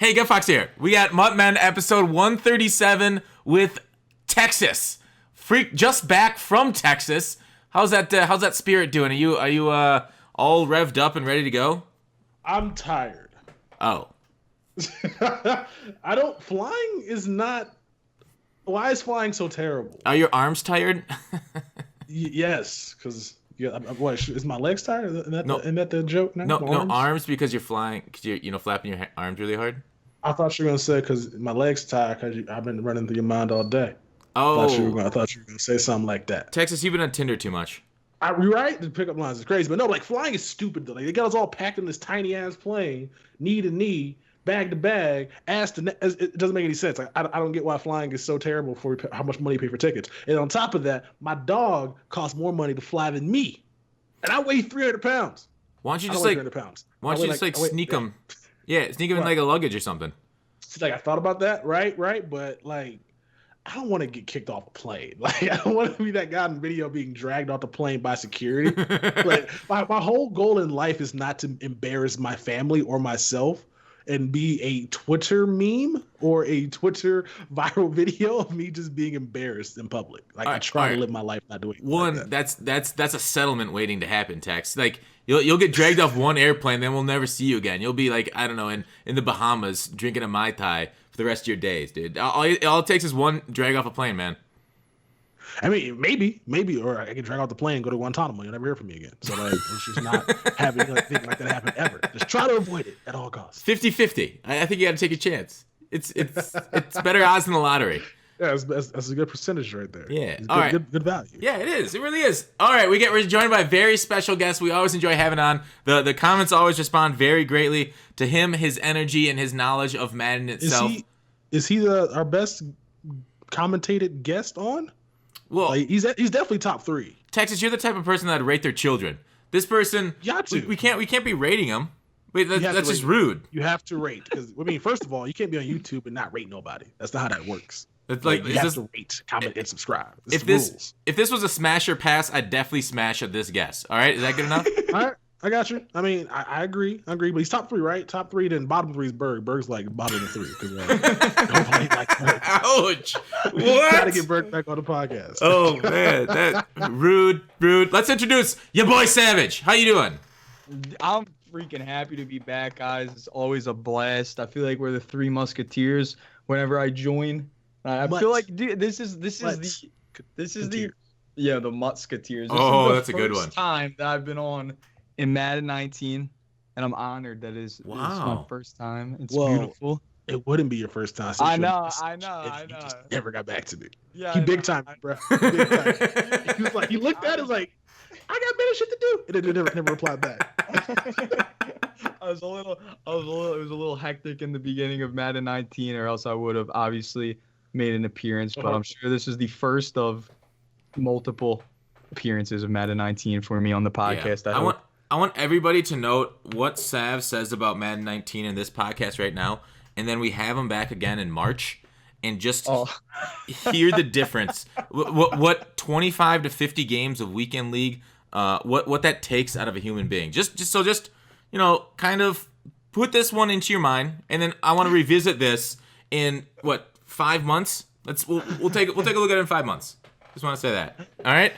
Hey, Get Fox here. We got MUT Men episode 137 with Texas. Freak just back from Texas. How's that spirit doing? Are you all revved up and ready to go? I'm tired. Oh. Flying is not. Why is flying so terrible? Are your arms tired? Yes, because what is my legs tired? Isn't that the joke now? No, arms because you're flying. Because you're flapping your arms really hard. I thought you were gonna say because my legs tired because I've been running through your mind all day. Oh. I thought you were gonna say something like that. Texas, you've been on Tinder too much. You're right. The pickup lines is crazy, but no, like flying is stupid though. Like they got us all packed in this tiny ass plane, knee to knee, bag to bag, ass to. It doesn't make any sense. Like I don't get why flying is so terrible for how much money you pay for tickets. And on top of that, my dog costs more money to fly than me, and I weigh 300 pounds. Why don't you just 300 pounds. Why don't you just sneak them? Yeah, sneak them in like a luggage or something. It's like I thought about that, right, but like. I don't want to get kicked off a plane. Like I don't want to be that guy in video being dragged off the plane by security. Like my whole goal in life is not to embarrass my family or myself and be a Twitter meme or a Twitter viral video of me just being embarrassed in public. Like I try to live my life not doing like that's a settlement waiting to happen, Tex. Like you'll get dragged off one airplane, then we'll never see you again. You'll be like, I don't know, in the Bahamas drinking a Mai Tai for the rest of your days, dude. All it takes is one drag off a plane, man. I mean, maybe, or I can drag off the plane and go to Guantanamo. You'll never hear from me again. So, like, it's just not having anything like that happen ever. Just try to avoid it at all costs. 50-50. I think you got to take a chance. It's better odds than the lottery. Yeah, that's a good percentage right there. Yeah. All right. Good value. Yeah, it is. It really is. All right, we're joined by a very special guest. We always enjoy having on. The comments always respond very greatly to him, his energy, and his knowledge of Madden itself. Is he our best commentated guest on? Well, like, he's definitely top 3. Texas, you're the type of person that'd rate their children. This person, we can't be rating him. Wait, that's just rude. You have to rate because first of all, you can't be on YouTube and not rate nobody. That's not how that works. It's like you have to rate, comment, and subscribe. If this was a smash or pass, I'd definitely smash at this guess. All right, is that good enough? All right, I got you. I mean, I agree, but he's top 3, right? Top 3, then bottom 3 is Berg. Berg's like bottom of 3 because nobody like Berg. Ouch! What? Gotta get Berg back on the podcast. Oh man, that rude. Let's introduce YaBoySavage. How you doing? I'm freaking happy to be back, guys. It's always a blast. I feel like we're the 3 musketeers whenever I join. I feel like, dude, this is the Musketeers. That's a good one. First time that I've been on in Madden 19, and I'm honored that it's my first time. It's beautiful. It wouldn't be your first time. I know. You just never got back to me. Yeah, he big time, bro. Big time. He was like, he looked at it, was like, I got better shit to do, and then never replied back. It was a little hectic in the beginning of Madden 19, or else I would have obviously made an appearance, but I'm sure this is the first of multiple appearances of Madden 19 for me on the podcast. Yeah. I want everybody to note what Sav says about Madden 19 in this podcast right now, and then we have him back again in March, and just hear the difference. What 25 to 50 games of weekend league, what that takes out of a human being. Just kind of put this one into your mind, and then I want to revisit this in 5 months. We'll take a look at it in 5 months. Just want to say that. All right.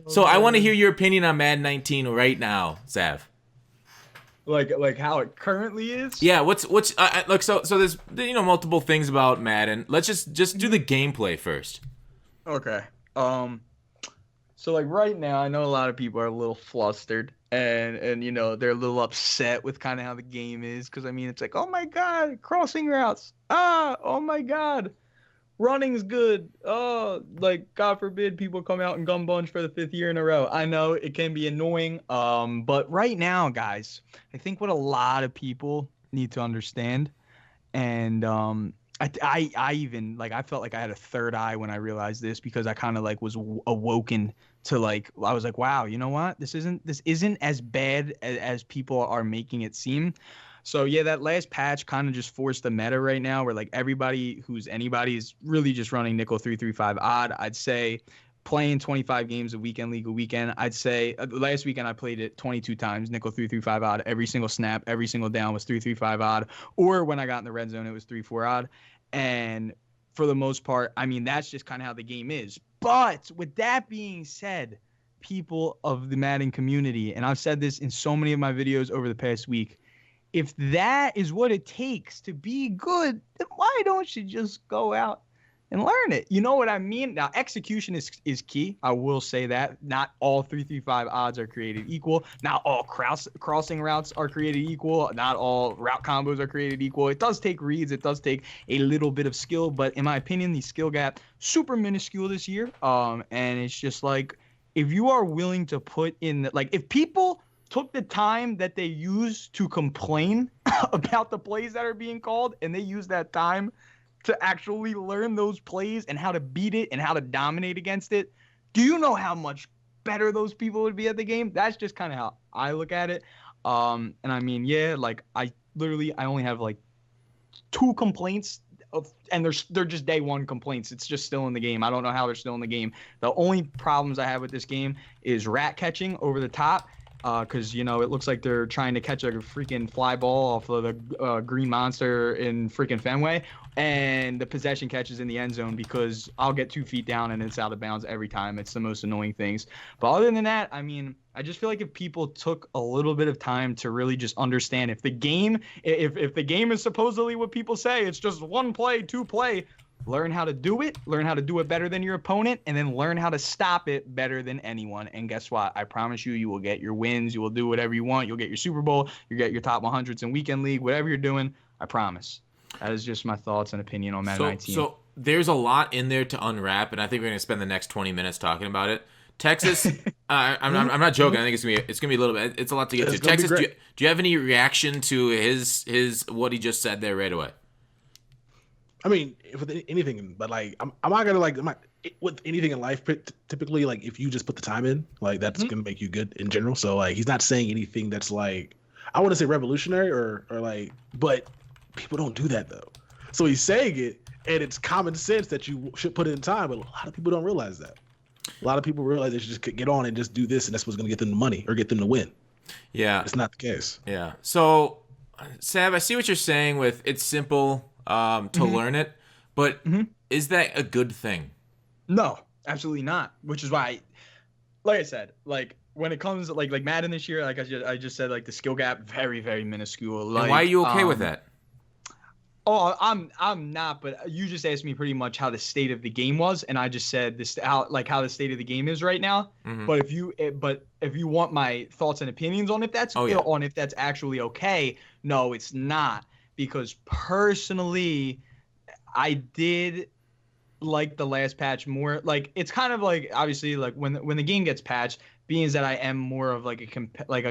So I want to hear your opinion on Madden 19 right now, Sav. Like how it currently is. Yeah. What's look. So there's multiple things about Madden. Let's just do the gameplay first. Okay. So like right now, I know a lot of people are a little flustered and they're a little upset with kind of how the game is because it's like, oh my god, crossing routes. Oh my god. Running's good. Oh, like God forbid people come out and gun bunch for the 5th year in a row. I know it can be annoying. But right now, guys, I think what a lot of people need to understand, and I even I felt like I had a third eye when I realized this because I kind of was awoken to I was like, wow, you know what? This isn't as bad as people are making it seem. So yeah, that last patch kind of just forced the meta right now where everybody who's anybody is really just running nickel 3-3-5 odd, I'd say. playing 25 games a weekend, league a weekend, I'd say last weekend I played it 22 times, nickel 3-3-5 odd. Every single snap, every single down was 3-3-5 odd. Or when I got in the red zone, it was 3-4 odd. And for the most part, I mean, that's just kind of how the game is. But with that being said, people of the Madden community, and I've said this in so many of my videos over the past week, if that is what it takes to be good, then why don't you just go out and learn it? You know what I mean? Now, execution is key. I will say that. Not all 3-3-5 odds are created equal. Not all crossing routes are created equal. Not all route combos are created equal. It does take reads. It does take a little bit of skill. But in my opinion, the skill gap, super minuscule this year. And it's just like, if you are willing to put in, like, if people took the time that they use to complain about the plays that are being called, and they use that time to actually learn those plays and how to beat it and how to dominate against it, do you know how much better those people would be at the game? That's just kind of how I look at it. And I mean, yeah, like I only have like 2 complaints and they're just day 1 complaints. It's just still in the game. I don't know how they're still in the game. The only problems I have with this game is rat catching over the top. Because, you know, it looks like they're trying to catch a freaking fly ball off of the green monster in freaking Fenway. And the possession catches in the end zone because I'll get 2 feet down and it's out of bounds every time. It's the most annoying things. But other than that, I mean, I just feel like if people took a little bit of time to really just understand if the game is supposedly what people say, it's just 1 play, 2 play. Learn how to do it better than your opponent, and then learn how to stop it better than anyone. And guess what? I promise you, you will get your wins. You will do whatever you want. You'll get your Super Bowl. You'll get your top 100s in weekend league, whatever you're doing. I promise. That is just my thoughts and opinion on Madden 19. So there's a lot in there to unwrap, and I think we're going to spend the next 20 minutes talking about it. Texas, I'm not joking. I think it's gonna be a little bit. It's a lot to get to. Texas, do you have any reaction to his what he just said there right away? I mean, with anything, but like, I'm not gonna like, with anything in life, typically, like, if you just put the time in, like, that's gonna make you good in general. So, like, he's not saying anything that's like, I want to say revolutionary or like, but people don't do that though. So he's saying it, and it's common sense that you should put it in time, but a lot of people don't realize that. A lot of people realize they should just get on and just do this, and that's what's gonna get them the money or get them to win. Yeah, it's not the case. Yeah. So, Sav, I see what you're saying with it's simple to learn it, but is that a good thing? No, absolutely not. Which is why, like I said, like when it comes like Madden this year, like I just said, like the skill gap very, very minuscule. Like, and why are you okay with that? Oh, I'm not, but you just asked me pretty much how the state of the game was, and I just said how the state of the game is right now. But if you want my thoughts and opinions on if that's actually okay, no, it's not, because personally, I did like the last patch more. Like, it's kind of like, obviously, like when the game gets patched, being that I am more of like a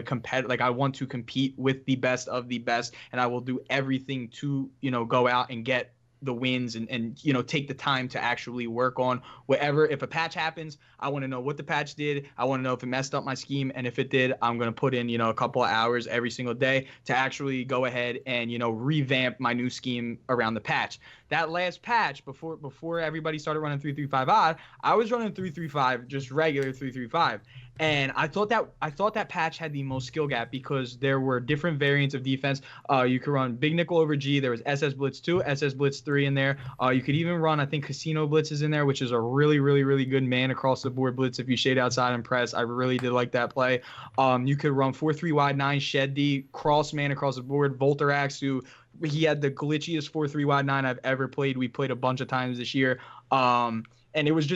competitor, like I want to compete with the best of the best, and I will do everything to, you know, go out and get the wins and you know, take the time to actually work on whatever. If a patch happens, I want to know what the patch did. I want to know if it messed up my scheme, and if it did, I'm going to put in, you know, a couple of hours every single day to actually go ahead and, you know, revamp my new scheme around the patch. That last patch, before everybody started running 3-3-5 odd, I was running 3-3-5, just regular 3-3-5. And I thought that patch had the most skill gap because there were different variants of defense. You could run big nickel over G. There was SS Blitz 2, SS Blitz 3 in there. You could even run, I think, Casino Blitz is in there, which is a really, really, really good man across the board blitz if you shade outside and press. I really did like that play. You could run 4-3 wide 9, Shed D, cross man across the board, Volterax, who he had the glitchiest 4-3 wide 9 I've ever played. We played a bunch of times this year. And it was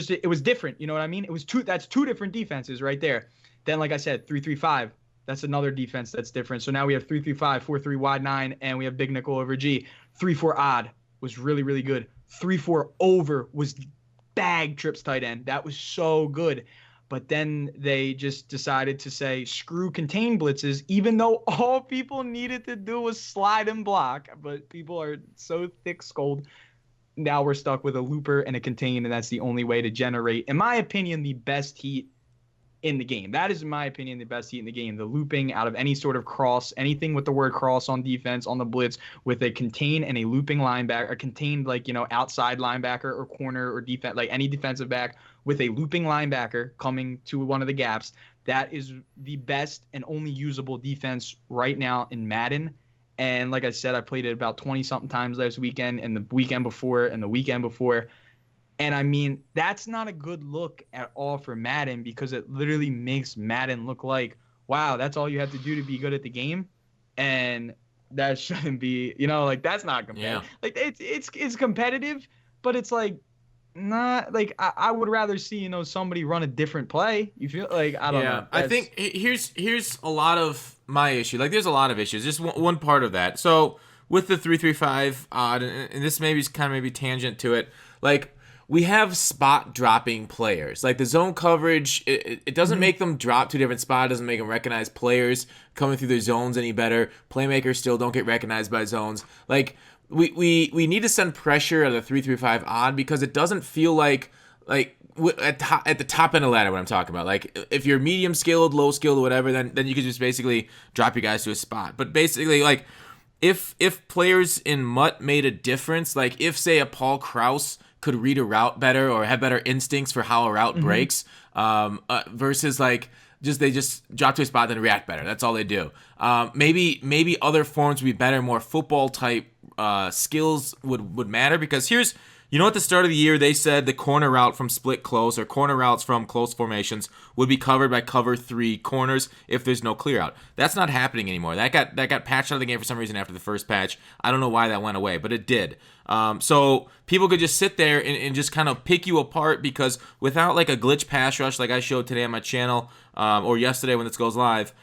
different. You know what I mean? That's 2 different defenses right there. Then, like I said, 3-3-5, that's another defense that's different. So now we have 3-3-5, 4-3 wide 9, and we have big nickel over G. 3-4 odd was really, really good. 3-4 over was bag trips tight end. That was so good. But then they just decided to say, screw contain blitzes, even though all people needed to do was slide and block. But people are so thick-skulled. Now we're stuck with a looper and a contain, and that's the only way to generate, in my opinion, the best heat in the game. That is, in my opinion, the best heat in the game. The looping out of any sort of cross, anything with the word cross on defense, on the blitz, with a contain and a looping linebacker, a contained, like, outside linebacker or corner or defense, like any defensive back with a looping linebacker coming to one of the gaps. That is the best and only usable defense right now in Madden. And like I said, I played it about 20-something times last weekend and the weekend before and the weekend before. And I mean, that's not a good look at all for Madden, because it literally makes Madden look like, wow, that's all you have to do to be good at the game. And that shouldn't be, like, that's not competitive. Yeah. Like, it's competitive, but it's like, not like I would rather see, somebody run a different play. You feel like, I don't know. I think here's a lot of my issue. Like, there's a lot of issues. Just one part of that. So with the 3-3-5 odd, and this maybe is kind of maybe tangent to it, like, we have spot dropping players. Like, the zone coverage, it doesn't make them drop to a different spot. It doesn't make them recognize players coming through their zones any better. Playmakers still don't get recognized by zones. Like, we need to send pressure at the 3-3-5 odd, because it doesn't feel like at the top end of the ladder, what I'm talking about. Like, if you're medium skilled, low skilled, or whatever, then you could just basically drop your guys to a spot. But basically, like, if players in MUT made a difference, like if, say, a Paul Krause could read a route better or have better instincts for how a route breaks, versus like they just drop to a spot and react better. That's all they do. Maybe other forms would be better, more football type skills would matter, because here's, at the start of the year, they said the corner route from split close or corner routes from close formations would be covered by cover 3 corners if there's no clear out. That's not happening anymore. That got patched out of the game for some reason after the first patch. I don't know why that went away, but it did. So people could just sit there and just kind of pick you apart, because without like a glitch pass rush like I showed today on my channel, or yesterday when this goes live,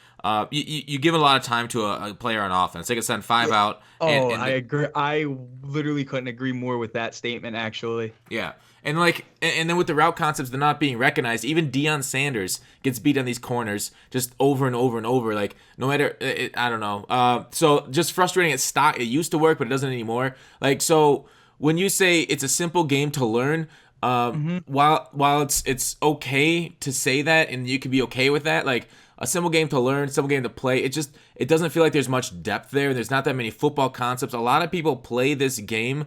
you give a lot of time to a player on offense. They can send 5 out. I agree. I literally couldn't agree more with that statement, actually. Yeah. And then with the route concepts, they're not being recognized. Even Deion Sanders gets beat on these corners just over and over and over. Like, no matter, I don't know. So just frustrating. It used to work, but it doesn't anymore. Like, so when you say it's a simple game to learn, while it's okay to say that, and you can be okay with that, like, a simple game to learn, simple game to play, it doesn't feel like there's much depth there. There's not that many football concepts. A lot of people play this game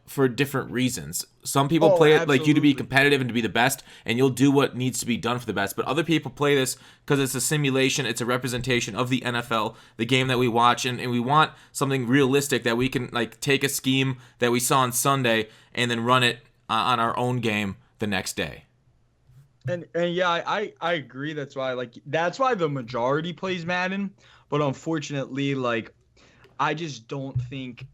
for different reasons. Some people play it like you to be competitive and to be the best, and you'll do what needs to be done for the best. But other people play this because it's a simulation, it's a representation of the NFL, the game that we watch, and we want something realistic that we can like take a scheme that we saw on Sunday and then run it on our own game the next day. And yeah, I agree. That's why the majority plays Madden, but unfortunately, like, I just don't think,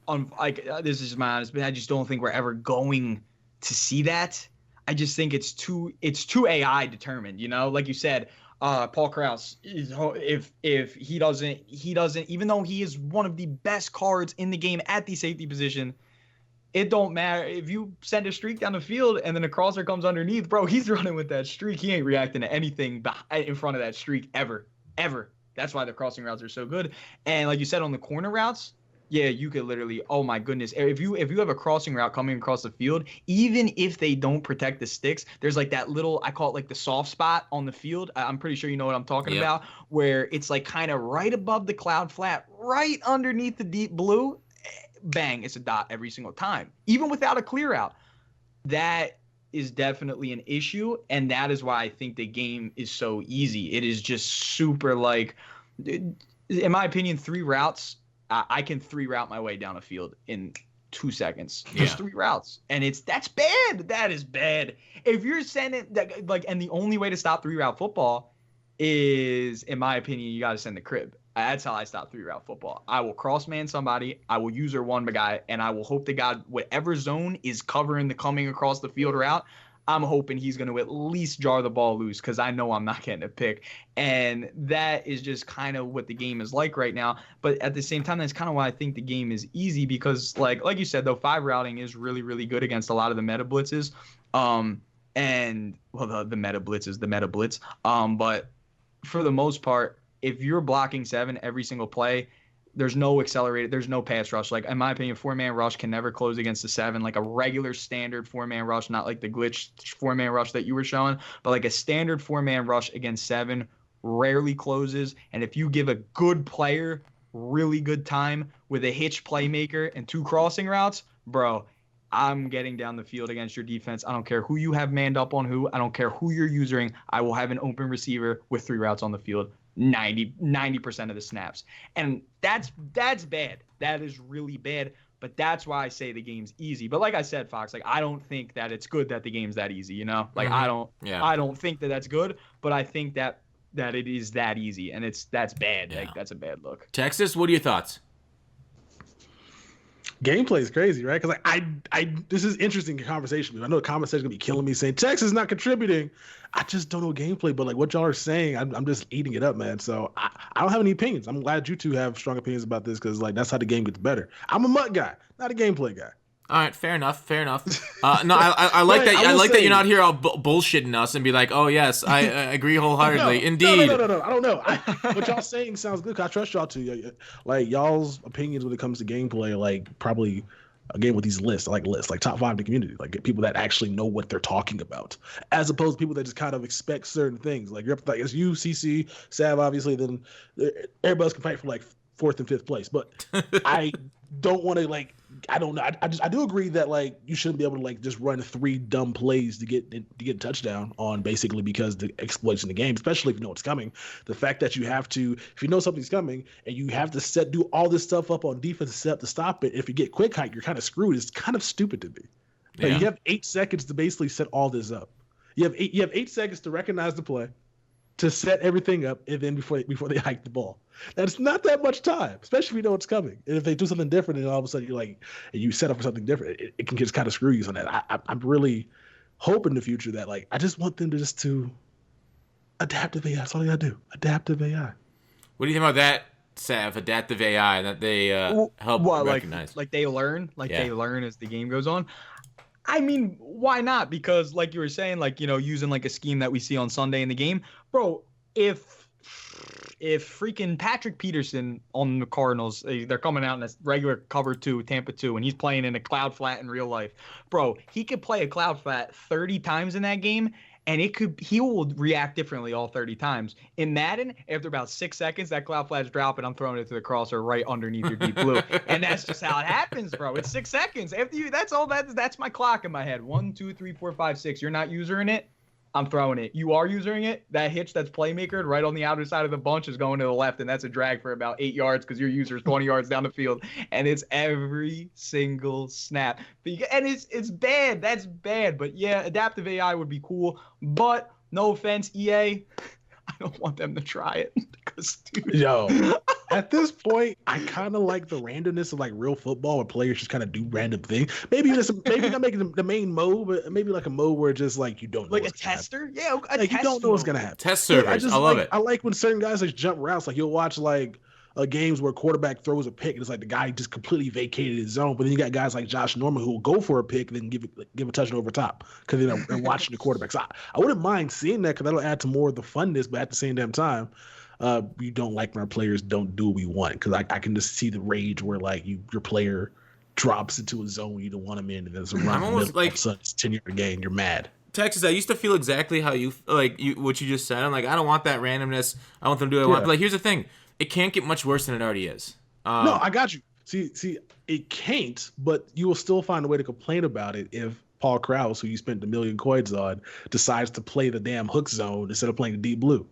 this is my honest, but I just don't think we're ever going to see that. I just think it's too AI determined. Like you said, Paul Krause is, if he doesn't, even though he is one of the best cards in the game at the safety position, it don't matter if you send a streak down the field and then a crosser comes underneath, bro. He's running with that streak. He ain't reacting to anything in front of that streak ever. That's why the crossing routes are so good. And like you said, on the corner routes, yeah, you could literally, oh my goodness, if you have a crossing route coming across the field, even if they don't protect the sticks, there's like that little, I call it like the soft spot on the field. I'm pretty sure you know what I'm talking about, where it's like kind of right above the cloud flat, right underneath the deep blue. Bang, it's a dot every single time, even without a clear out. That is definitely an issue, and that is why I think the game is so easy. It is just super, like, in my opinion, 3 routes. I can 3 route my way down a field in 2 seconds. Just 3 routes, and that's bad. That is bad. If you're sending that, like, and the only way to stop 3 route football is, in my opinion, you got to send the crib. That's how I stop 3 route football. I will cross man somebody. I will user one guy, and I will hope to God whatever zone is covering the coming across the field route, I'm hoping he's going to at least jar the ball loose, because I know I'm not getting a pick. And that is just kind of what the game is like right now. But at the same time, that's kind of why I think the game is easy, because like you said, though, 5 routing is really, really good against a lot of the meta blitzes. And well, the meta blitz is the meta blitz. But for the most part, if you're blocking 7 every single play, There's no accelerated. There's no pass rush. Like, in my opinion, 4-man rush can never close against the 7. Like a regular standard 4-man rush, not like the glitch 4-man rush that you were showing, but like a standard 4-man rush against 7 rarely closes. And if you give a good player really good time with a hitch playmaker and 2 crossing routes, bro, I'm getting down the field against your defense. I don't care who you have manned up on who. I don't care who you're using. I will have an open receiver with 3 routes on the field 90% of the snaps. And that's bad. That is really bad. But that's why I say the game's easy. But like I said, Fox, like I don't think that it's good that the game's that easy, you know? Like I don't think that that's good, but I think that it is that easy, and that's bad. Yeah. Like that's a bad look. Texas, what are your thoughts? Gameplay is crazy, right? Because like I this is interesting conversation. I know the comment section gonna be killing me saying Texas is not contributing. I just don't know gameplay, but like what y'all are saying, I'm just eating it up, man. So I don't have any opinions. I'm glad you two have strong opinions about this because like that's how the game gets better. I'm a MUT guy, not a gameplay guy. All right, fair enough. No, I like that. I like that you're not here all bullshitting us and be like, "Oh yes, I agree wholeheartedly." Indeed. No. I don't know. What y'all saying sounds good. 'Cause I trust y'all too. Like y'all's opinions when it comes to gameplay, like probably a game with these lists. I like lists, like top 5 in the community, like people that actually know what they're talking about, as opposed to people that just kind of expect certain things. Like you're like it's you, CC, Sav, obviously. Then everybody's can fight for like 4th and 5th place, but I don't want to like. I don't know. I do agree that like you shouldn't be able to like just run 3 dumb plays to get a touchdown on basically because the exploits in the game, especially if you know it's coming. The fact that you have to, if you know something's coming and you have to do all this stuff up on defense to set up to stop it. If you get quick hike, you're kind of screwed. It's kind of stupid to me. Like, you have 8 seconds to basically set all this up. You have 8 seconds to recognize the play, to set everything up, and then before they hike the ball. That's not that much time, especially if you know it's coming. And if they do something different, and all of a sudden you're like, and you set up for something different, it can just kind of screw you on that. I'm really hoping in the future that like I just want them to just to adaptive AI. That's all they gotta do. Adaptive AI. What do you think about that, Sav? Adaptive AI that they help recognize. Like they learn, they learn as the game goes on. I mean, why not? Because like you were saying, like, you know, using like a scheme that we see on Sunday in the game, bro, if freaking Patrick Peterson on the Cardinals, they're coming out in a regular cover 2, Tampa 2, and he's playing in a cloud flat in real life, bro, he could play a cloud flat 30 times in that game, and he will react differently all 30 times. In Madden, after about 6 seconds, that cloud flat's dropping, I'm throwing it to the crosser right underneath your deep blue. And that's just how it happens, bro. It's 6 seconds. After you, that's my clock in my head. 1, 2, 3, 4, 5, 6. You're not using it, I'm throwing it. You are using it, that hitch that's playmaker right on the outer side of the bunch is going to the left, and that's a drag for about 8 yards because your user's 20 yards down the field, and it's every single snap. And it's bad. That's bad. But yeah, adaptive AI would be cool. But no offense, EA, I don't want them to try it because, dude. Yo, at this point, I kind of like the randomness of like real football where players just kind of do random things. Maybe not making the main mode, but maybe like a mode where just like you don't know like a tester. Yeah, like you don't know what's gonna happen. Test servers. I love it. I like when certain guys like jump routes. Like you'll watch like games where a quarterback throws a pick and it's like the guy just completely vacated his zone. But then you got guys like Josh Norman who will go for a pick and then give a touchdown over top because they're watching the quarterback. So I wouldn't mind seeing that because that'll add to more of the funness. But at the same damn time, we don't like when our players don't do what we want because I can just see the rage where like your player drops into a zone you don't want him in and there's a run. I'm almost like it's 10-yard gain. You're mad. Texas, I used to feel exactly how what you just said. I'm like, I don't want that randomness. I want them to do what I want. But like, here's the thing. It can't get much worse than it already is. No, I got you. See, it can't, but you will still find a way to complain about it if Paul Krause, who you spent $1 million coins on, decides to play the damn hook zone instead of playing the deep blue.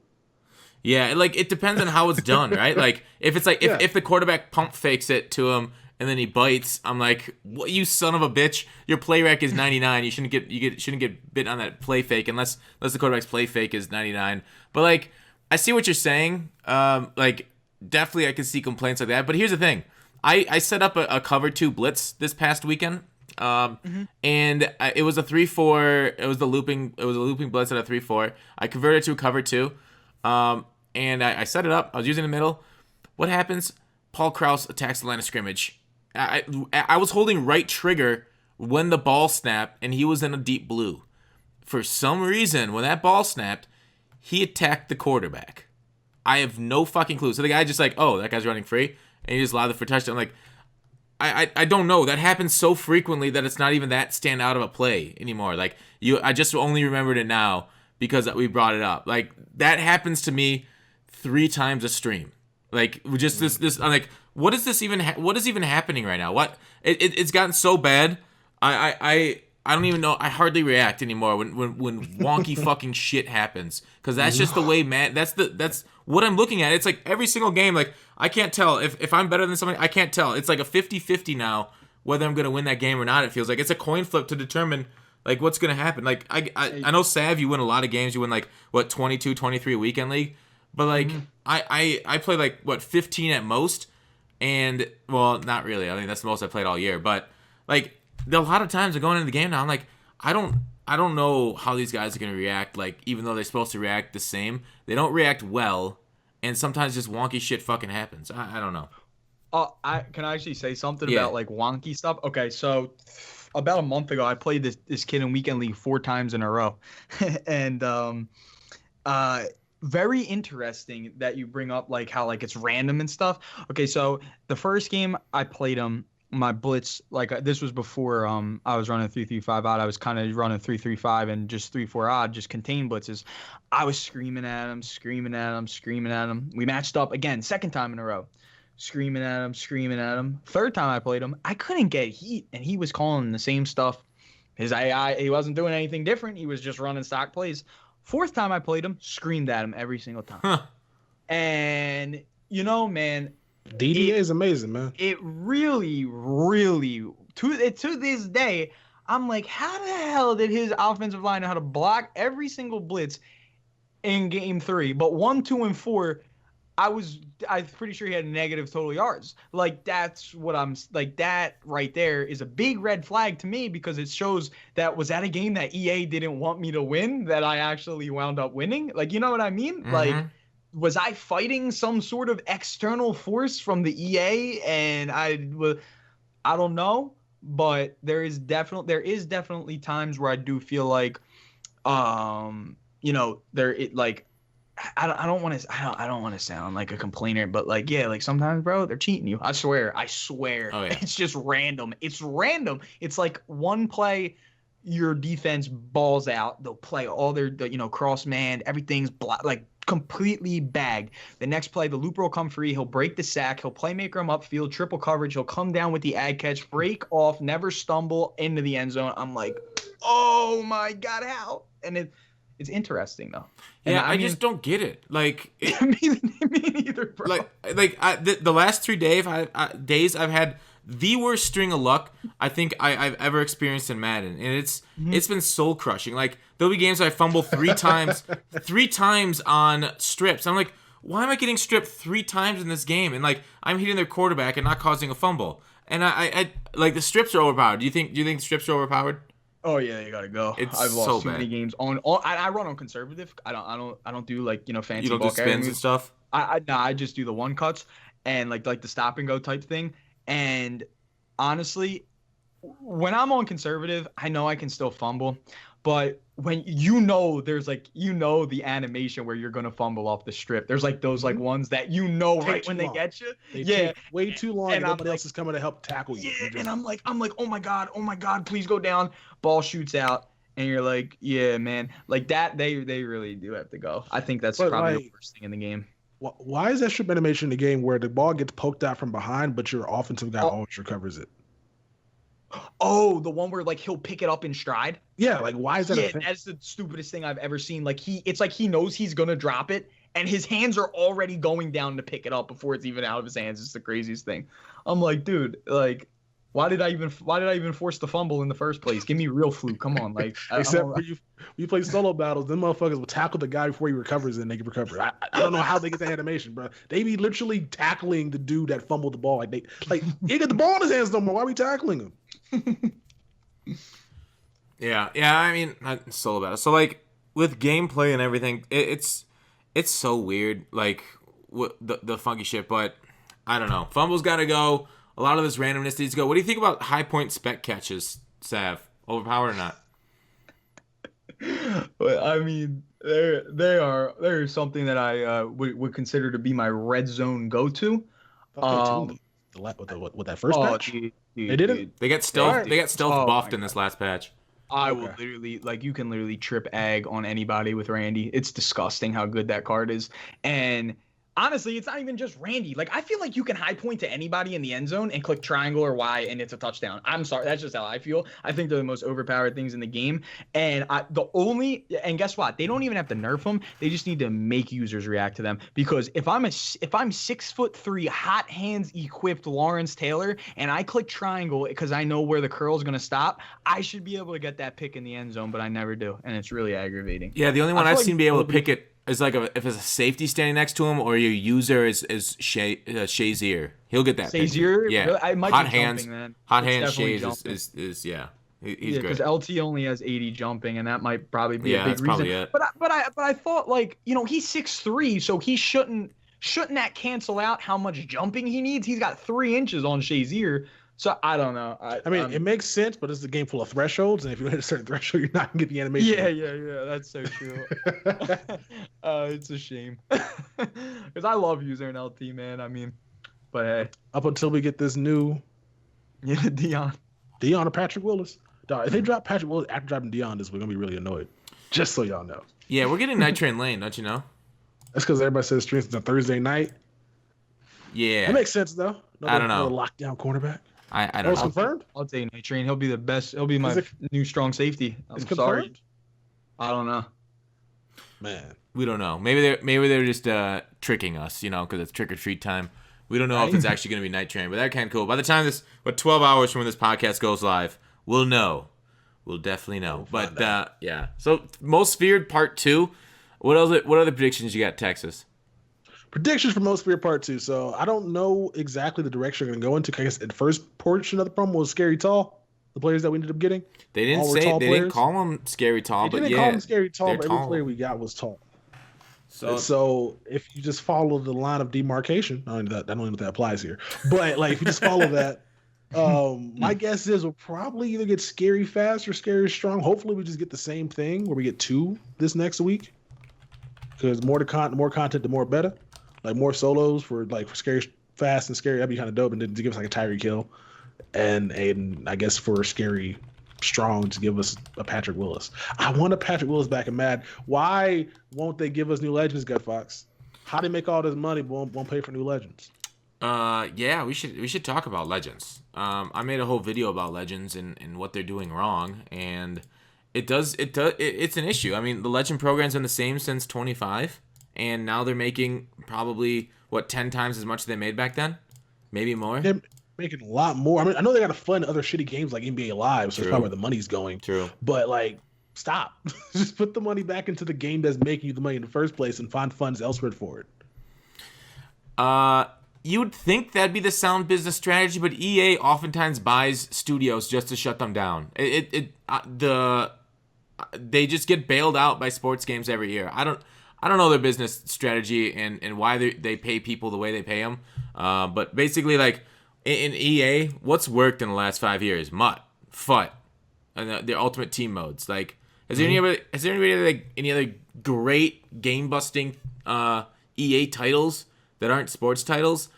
Yeah, like it depends on how it's done, right? Like if it's like if the quarterback pump fakes it to him and then he bites, I'm like, what, you son of a bitch! Your play rec is 99. You shouldn't get bit on that play fake unless the quarterback's play fake is 99. But like, I see what you're saying. Like. Definitely I could see complaints like that, but here's the thing. I set up a cover 2 blitz this past weekend, and it was a 3-4. It was a looping blitz at a 3-4. I converted to a cover 2, and I set it up. I was using the middle. What happens? Paul Krause attacks the line of scrimmage. I was holding right trigger when the ball snapped, and he was in a deep blue. For some reason, when that ball snapped, he attacked the quarterback. I have no fucking clue. So the guy just like, oh, that guy's running free. and he just allowed it for touchdown. Like, I don't know. That happens so frequently that it's not even that stand out of a play anymore. Like, I just only remembered it now because we brought it up. Like, that happens to me 3 times a stream. Like, just this. I'm like, what is this even? What is even happening right now? What? It's gotten so bad. I don't even know. I hardly react anymore when wonky fucking shit happens, because that's just the way, man. That's what I'm looking at. It's like every single game. Like, I can't tell if I'm better than somebody. I can't tell. It's like a 50-50 now whether I'm gonna win that game or not. It feels like it's a coin flip to determine like what's gonna happen. Like, I know, Sav, you win a lot of games. You win like what 22, 23 a weekend league, but like I play like what 15 at most, and well, not really. I mean, that's the most I played all year, but like. A lot of times, going into the game now, I'm like, I don't know how these guys are gonna react. Like, even though they're supposed to react the same, they don't react well, and sometimes just wonky shit fucking happens. I don't know. Can I actually say something about like wonky stuff? Okay, so about a month ago, I played this kid in weekend league 4 times in a row, and very interesting that you bring up like how like it's random and stuff. Okay, so the first game I played him. My blitz, like this was before I was running 3-3-5 odd. I was kind of running 3-3-5 and just 3-4 odd, just contain blitzes. I was screaming at him. We matched up again, second time in a row. Screaming at him. Third time I played him, I couldn't get heat, and he was calling the same stuff. His AI, he wasn't doing anything different. He was just running stock plays. Fourth time I played him, screamed at him every single time. Huh. And you know, man. DDA is amazing, man. It really, really, to this day, I'm like, how the hell did his offensive line know how to block every single blitz in game 3? But 1, 2, and 4, I'm pretty sure he had negative total yards. Like, that's what I'm like. That right there is a big red flag to me, because it shows that was that a game that EA didn't want me to win, that I actually wound up winning. Like, you know what I mean? Mm-hmm. Like. Was I fighting some sort of external force from the EA? And I don't know, but there is definitely times where I do feel like, you know, I don't want to sound like a complainer, but like, yeah, like sometimes, bro, they're cheating you. I swear. Oh, yeah. It's just random. It's like one play, your defense balls out. They'll play all their, cross man, everything's like completely bagged. The next play, the looper will come free. He'll break the sack. He'll playmaker him upfield, triple coverage. He'll come down with the ad catch, break off, never stumble into the end zone. I'm like, oh my God, how? And it's interesting though. Yeah, I just don't get it. Like, me neither, bro. The last 3 days I've had the worst string of luck I think I've ever experienced in Madden, and it's been soul crushing. Like, there'll be games I fumble 3 times on strips. I'm like, why am I getting stripped 3 times in this game? And like, I'm hitting their quarterback and not causing a fumble. And I like, the strips are overpowered. Do you think strips are overpowered? Oh yeah, you gotta go. I've lost too many games on. I run on conservative. I don't do like fancy. You don't do spins and stuff. I just do the one cuts and like the stop and go type thing. And honestly, when I'm on conservative, I know I can still fumble, but when there's like the animation where you're gonna fumble off the strip. There's like those like ones that right when they get you. They take way too long, and nobody else is coming to help tackle you. Yeah, and I'm like, oh my god, please go down. Ball shoots out, and you're like, yeah, man, like that. They really do have to go. I think that's probably the worst thing in the game. Why is that strip animation in the game where the ball gets poked out from behind, but your offensive guy always recovers it? Oh, the one where like he'll pick it up in stride. Yeah, like why is that? Yeah, that's the stupidest thing I've ever seen. Like it's like he knows he's gonna drop it, and his hands are already going down to pick it up before it's even out of his hands. It's the craziest thing. I'm like, dude, like, why did I even force the fumble in the first place? Give me real fluke. Come on, like. Except for you play solo battles, them motherfuckers will tackle the guy before he recovers, and they can recover. I don't know how they get the animation, bro. They be literally tackling the dude that fumbled the ball. He got the ball in his hands no more. Why are we tackling him? Yeah. I mean, not solo battle. So like with gameplay and everything, it's so weird. Like the funky shit, but I don't know. Fumbles gotta go. A lot of this randomness needs to go. What do you think about high point spec catches, Sav? Overpowered or not? But I mean, they're something that I would consider to be my red zone go-to. thought they tuned with that first patch. Dude, They didn't. dude. They got stealth. Alright. They got stealth Oh, buffed my in this God. last patch. I will Okay. literally, like, you can literally trip egg on anybody with Randy. It's disgusting how good that card is. And honestly, it's not even just Randy. Like, I feel like you can high point to anybody in the end zone and click triangle or Y and it's a touchdown. I'm sorry. That's just how I feel. I think they're the most overpowered things in the game. And and guess what? They don't even have to nerf them. They just need to make users react to them. Because if I'm 6'3", hot hands equipped Lawrence Taylor and I click triangle because I know where the curl is going to stop, I should be able to get that pick in the end zone, but I never do. And it's really aggravating. Yeah, the only one I I've feel seen like be able to pick it is like if there's a safety standing next to him or your user is Shazier. He'll get that pick. Shazier? Yeah. Really? I might Hot be hands. jumping, man. Hot It's hands definitely Shaze jumping. is yeah. He's Yeah, great. because LT only has 80 jumping, and that might probably be Yeah, a big that's reason. probably it. But I thought, like, he's 6'3", so he shouldn't that cancel out how much jumping he needs? He's got 3 inches on Shazier, so I don't know. I mean, it makes sense, but it's a game full of thresholds, and if you hit a certain threshold, you're not gonna get the animation. Yeah, that's so true. It's a shame because I love using LT, man. I mean, but hey, Up until we get this new yeah, Dion. or Patrick Willis. Dog, if they drop Patrick Willis after dropping Dion, we're gonna be really annoyed. Just so y'all know. Yeah, we're getting Night Train Lane, don't you know? That's because everybody says streams on Thursday night. Yeah. It makes sense though. I don't know. Lockdown cornerback. I Oh, don't it's know. confirmed. I'll take Night Train. He'll be the best. He'll be my Is it- new strong safety. I'm It's sorry. confirmed. I don't know. Man, We don't know. Maybe they're just tricking us, because it's trick or treat time. We don't know if Right. it's actually going to be Night Train, but that kind of cool. By the time 12 hours from when this podcast goes live, we'll know. We'll definitely know. We'll But find yeah. So most feared part 2. What other predictions you got, Texas? predictions for Most Feared Part 2. So I don't know exactly the direction we're gonna go into. I guess the first portion of the promo was Scary Tall. The players that we ended up getting. They didn't All were say tall they didn't players. call him Scary Tall, They but didn't yeah. call him Scary Tall, they're but every tall. player we got was tall. So So if you just follow the line of demarcation, I don't know if that applies here, but like if you just follow that, my guess is we'll probably either get Scary Fast or Scary Strong. Hopefully we just get the same thing where we get 2 this next week, because more content, the more better. Like more solos for Scary Fast and Scary, that'd be kind of dope, and then to give us like a Tyree kill, and I guess for Scary Strong to give us a Patrick Willis. I want a Patrick Willis back in Mad. Why won't they give us new legends, Gut Fox? How they make all this money but won't pay for new legends? yeah, we should talk about Legends. I made a whole video about Legends and what they're doing wrong, and it's an issue. I mean, the Legend program's been the same since 25, and now they're making probably 10 times as much as they made back then, maybe more. They're making a lot more. I mean, I know they got to fund other shitty games like NBA Live, so True. that's probably where the money's going. True. But stop. Just put the money back into the game that's making you the money in the first place and find funds elsewhere for it. You would think that'd be the sound business strategy, but EA oftentimes buys studios just to shut them down. They just get bailed out by sports games every year. I don't know their business strategy and why they pay people the way they pay them. But basically, in EA, what's worked in the last 5 years? MUT, FUT, and their Ultimate Team modes. Is there any other great game busting EA titles that aren't sports titles?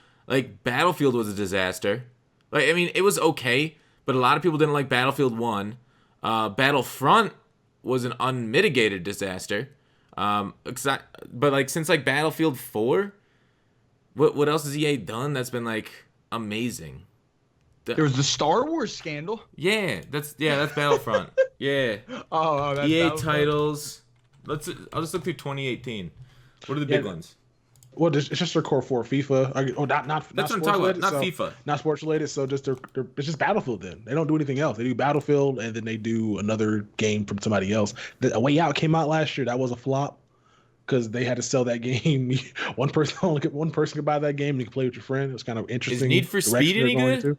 Battlefield was a disaster. It was okay, but a lot of people didn't like Battlefield 1. Battlefront was an unmitigated disaster. But since Battlefield 4, what else has EA done that's been amazing? There was the Star Wars scandal. Yeah, that's Battlefront. Yeah. Oh, that's EA Battlefront. titles. I'll just look through 2018. What are the big ones? Well, it's just their core 4 FIFA. Not That's what I'm sports talking about. related, Not so- FIFA. Not sports related. So just it's just Battlefield. Then they don't do anything else. They do Battlefield and then they do another game from somebody else. A Way Out came out last year. That was a flop because they had to sell that game. one person could buy that game and you could play with your friend. It was kind of interesting. Is Need for direction Speed they're any going good? to.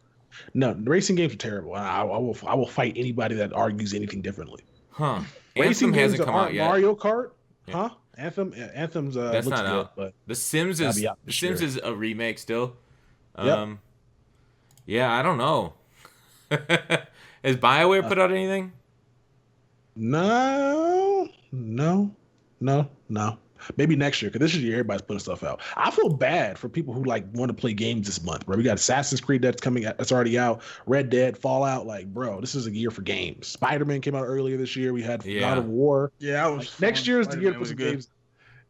No, the racing games are terrible. I will fight anybody that argues anything differently. Huh. Racing Anthem games hasn't that come out aren't yet. Mario Kart, Yeah. huh? Anthem's That's looks not good, out. but The Sims That'll is be out The this Sims year. is a remake still. Yep. Yeah, I don't know. Has BioWare put out anything? No. Maybe next year, because this year everybody's putting stuff out. I feel bad for people who like want to play games this month, bro. We got Assassin's Creed that's coming out, that's already out. Red Dead, Fallout, like, bro, this is a year for games. Spider-Man came out earlier this year. We had God of War. Yeah, that was like, next year is the year to put some good. games.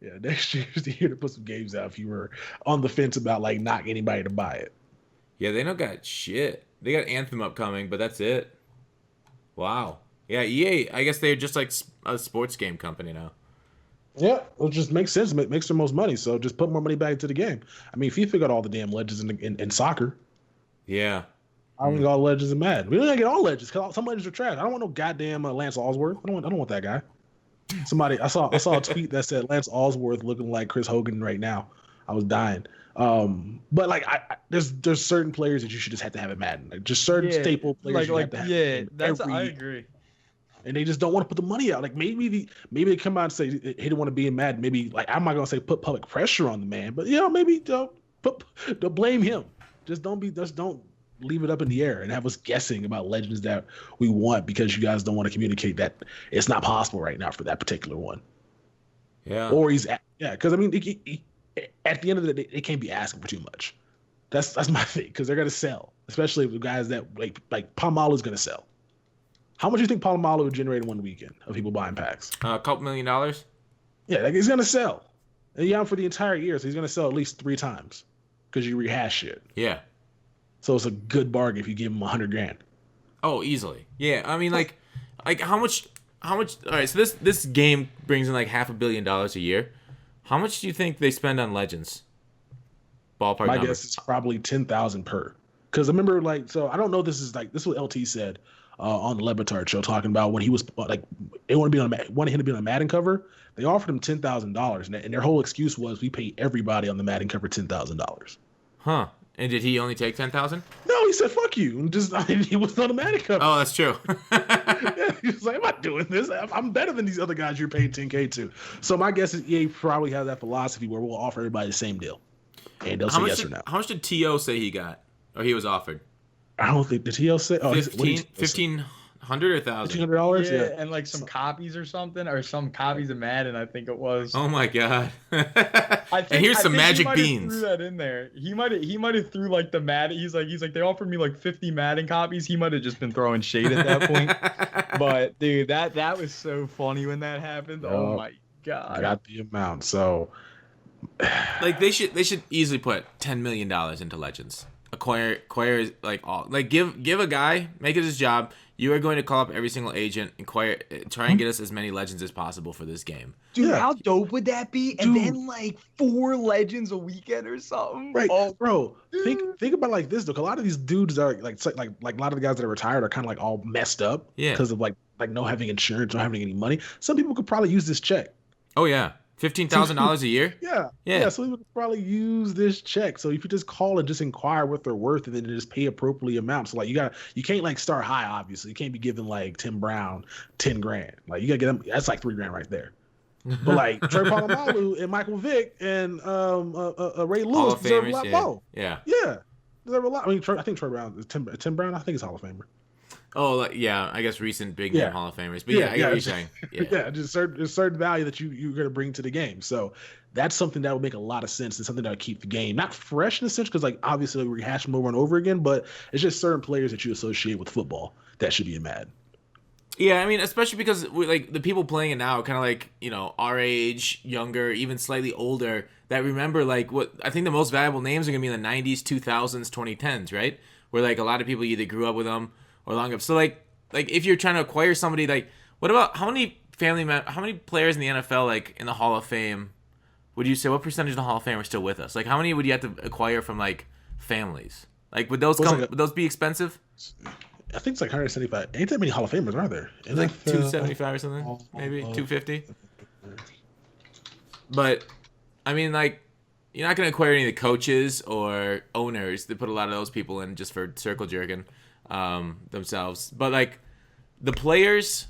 Yeah, next year is the year to put some games out if you were on the fence about like not anybody to buy it. Yeah, they don't got shit. They got Anthem upcoming, but that's it. Wow. Yeah, EA, I guess they're just like a sports game company now. Yeah, it just makes sense. It makes the most money, so just put more money back into the game. I mean, FIFA got all the damn legends in soccer. Yeah. I don't get all the legends in Madden. We don't get all legends because some legends are trash. I don't want no goddamn Lance Allsworth. I don't want that guy. I saw a tweet that said Lance Allsworth looking like Chris Hogan right now. I was dying. But like, there's certain players that you should just have to have in Madden. Like just certain staple players you have to have. I agree. And they just don't want to put the money out. Like maybe they come out and say he didn't want to be in Madden. Maybe like I'm not gonna say put public pressure on the man, but maybe don't blame him. Just don't leave it up in the air and have us guessing about legends that we want because you guys don't want to communicate that it's not possible right now for that particular one. Yeah. Or because I mean, at the end of the day, they can't be asking for too much. That's my thing because they're gonna sell, especially the guys that like Palomalo's gonna sell. How much do you think Palomalo would generate in one weekend of people buying packs? A couple $1 million? Yeah, like he's gonna sell. And yeah, for the entire year, so he's gonna sell at least 3 times because you rehash shit. Yeah. So it's a good bargain if you give him $100,000. Oh, easily. Yeah, I mean, like how much? All right, so this game brings in like $500 million a year. How much do you think they spend on legends? Ballpark My number. guess is probably 10,000 per. Because I remember, like, so I don't know. This is what LT said on the Lebitard show, talking about when he was like, they wanted him to be on a Madden cover. They offered him $10,000, and their whole excuse was we pay everybody on the Madden cover $10,000. Huh? And did he only take 10,000? No, he said fuck you, and he was on the Madden cover. Oh, that's true. Yeah, he was like, I'm not doing this. I'm better than these other guys you're paying $10K to. So my guess is EA probably has that philosophy where we'll offer everybody the same deal, and they'll say yes or no. How much did T.O. say he got, or he was offered? I don't think the T.O. say 1,500 or $1,000? $1,500. Yeah, and like some copies or something, or some copies of Madden. I think it was. Oh my god! And here's some magic beans. Threw that in there. He might have threw like the Madden. He's like they offered me like 50 Madden copies. He might have just been throwing shade at that point. But dude, that was so funny when that happened. Oh my god! I got the amount. So like they should easily put $10 million into Legends. Acquire like all give a guy, make it his job. You are going to call up every single agent, try and get us as many legends as possible for this game. Dude, how dope would that be? And then like 4 legends a weekend or something. Right, bro. Think about it like this though. 'Cause a lot of these dudes are like a lot of the guys that are retired are kind of like all messed up. Yeah. Because of like no having insurance, not having any money. Some people could probably use this check. Oh yeah. $15,000 a year? Yeah. So people could probably use this check. So if you just call and just inquire what they're worth and then just pay appropriately amounts. So like you can't like start high, obviously. You can't be giving like Tim Brown $10,000. Like you gotta get them, that's like $3,000 right there. But like Trey Polamalu and Michael Vick and Ray Lewis deserve a lot more. Yeah. Deserve a lot. I mean, I think Trey Brown is Tim Brown. I think he's Hall of Famer. Oh yeah, I guess recent big name Hall of Famers. But I get what you're saying. Yeah, just certain value that you're going to bring to the game. So that's something that would make a lot of sense and something that would keep the game not fresh in a sense because like obviously we rehash them over and over again, but it's just certain players that you associate with football that should be in Madden. Yeah, I mean, especially because like the people playing it now are kind of like our age, younger, even slightly older that remember like what I think the most valuable names are gonna be in the 90s, 2000s, 2010s, right? Where like a lot of people either grew up with them or long up. So like if you're trying to acquire somebody, like what about how many players in the NFL like in the Hall of Fame would you say what percentage of the Hall of Fame are still with us? Like how many would you have to acquire from like families? Like would those would those be expensive? I think it's like 175. Ain't that many Hall of Famers, are there? It's like 275 or something, maybe 250. But I mean, like you're not gonna acquire any of the coaches or owners. They put a lot of those people in just for circle jerking themselves. But like the players,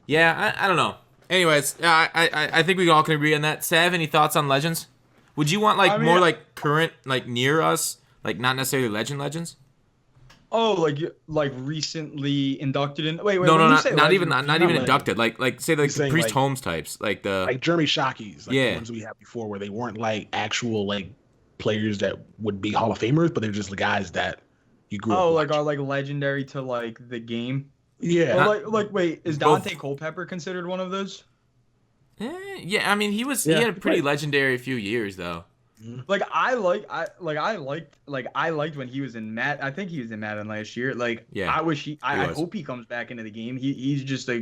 yeah, I don't know. Anyways, I think we all can agree on that. Sav, any thoughts on Legends? Would you want more like current, like near us, like not necessarily legends? Oh, like recently inducted in. Wait. No, When you not say not even legend, not you even mean inducted. Like say like He's the saying, Priest like Holmes types, like the Jeremy Shockey's, like the yeah. ones we had before, where they weren't like actual like players that would be Hall of Famers, but they're just the guys that you grew up Oh, like watching. are like legendary to like the game. Yeah, But Not wait, is both. Dante Culpepper considered one of those? Yeah, I mean he yeah. had a pretty legendary few years though. Like I liked when he was in Matt. I think he was in Madden last year. Like Yeah, I was. hope he comes back into the game. He's just a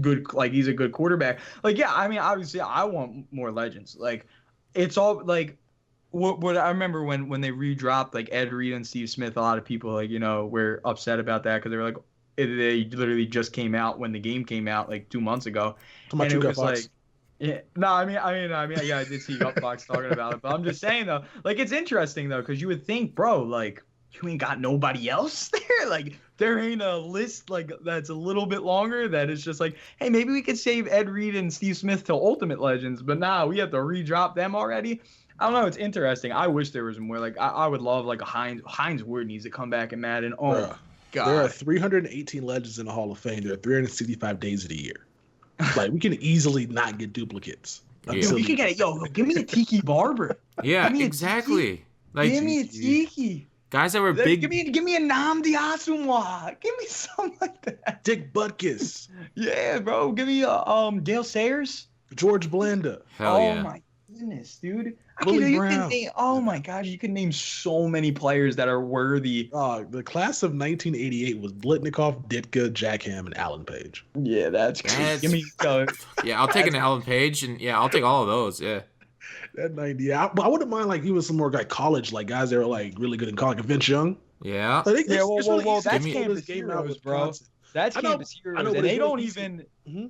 good he's a good quarterback. Like yeah, I mean obviously I want more legends. Like it's all like what I remember when they redropped like Ed Reed and Steve Smith. A lot of people like were upset about that because they were like they literally just came out when the game came out like 2 months ago, Talking about and it you, was Fox. like. Yeah, no, I mean, yeah, I did see Fox talking about it, but I'm just saying though, like it's interesting though, because you would think, bro, like you ain't got nobody else there, like there ain't a list like that's a little bit longer that is just like, hey, maybe we could save Ed Reed and Steve Smith till Ultimate Legends, but nah, we have to redrop them already. I don't know, it's interesting. I wish there was more. Like I would love like a Heinz Ward needs to come back in Madden. Oh Bruh, my god, there are 318 legends in the Hall of Fame. There are 365 days of the year. Like we can easily not get duplicates. Yeah. we can get it. Yo, give me a Tiki Barber. Yeah, Give me a exactly. Like Give me a Tiki. guys that were Like, big. Give me a Namdi Asumwa. Give me something like that. Dick Butkus, Yeah, bro. Give me a Gale Sayers. George Blanda. Hell Oh yeah. my goodness, dude. Willie You Brown. can name, oh my gosh, you can name so many players that are worthy. The class of 1988 was Blitnikoff, Ditka, Jack Ham, and Alan Page. Yeah, that's crazy. That's- Give me Yeah, I'll take an Alan Page, and yeah, I'll take all of those. Yeah. That 90, but I wouldn't mind like even some more like college like guys that are like really good in college, like Vince Young. Yeah. Like, Yeah, well, really easy to that's pull Campus this game out Heroes, with bro. content. That's I know- Campus Heroes, I know, and but they it's don't really easy. even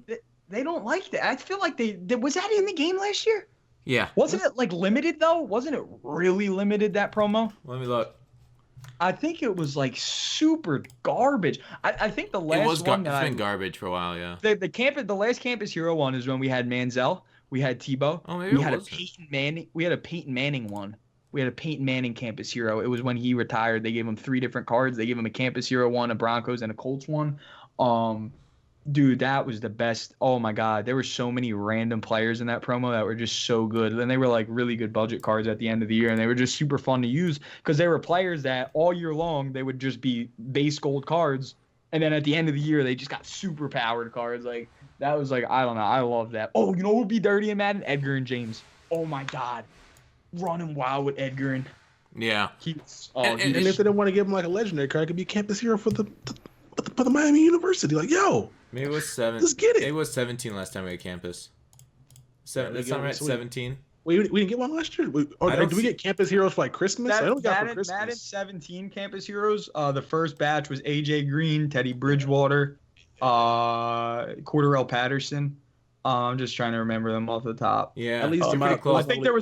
Mhm. they don't like that. I feel like was that in the game last year? Yeah. Wasn't it like limited though? Wasn't it really limited that promo? Let me look. I think it was like super garbage. I think the last It was one it's that been garbage for a while. Yeah. the last Campus Hero one is when we had Manziel, we had Tebow, Oh, maybe we it had a wasn't. Peyton Manning, we had a Peyton Manning one. We had a Peyton Manning Campus Hero. It was when he retired. They gave him 3 different cards. They gave him a Campus Hero one, a Broncos, and a Colts one. Dude, that was the best. Oh my God, there were so many random players in that promo that were just so good. And they were like really good budget cards at the end of the year, and they were just super fun to use because they were players that all year long they would just be base gold cards, and then at the end of the year they just got super powered cards. Like that was like I don't know, I love that. Oh, you know what would be dirty in Madden? Edgar and James. Oh my God, running wild with Edgar and Yeah. he's And And if they didn't want to give him like a legendary card, it could be a campus hero for the Miami University. Like, yo, Maybe it was 7. let's get it. It was 17 last time we had campus. Yeah, That's we not get- right. so we- 17. we didn't get one last year. I don't Did we get campus heroes for like Christmas? I only got for Madden Christmas. 17 Campus Heroes. The first batch was AJ Green, Teddy Bridgewater, Cordarrelle Patterson. I'm just trying to remember them off the top. Yeah. At least you're they're pretty not- close. I think there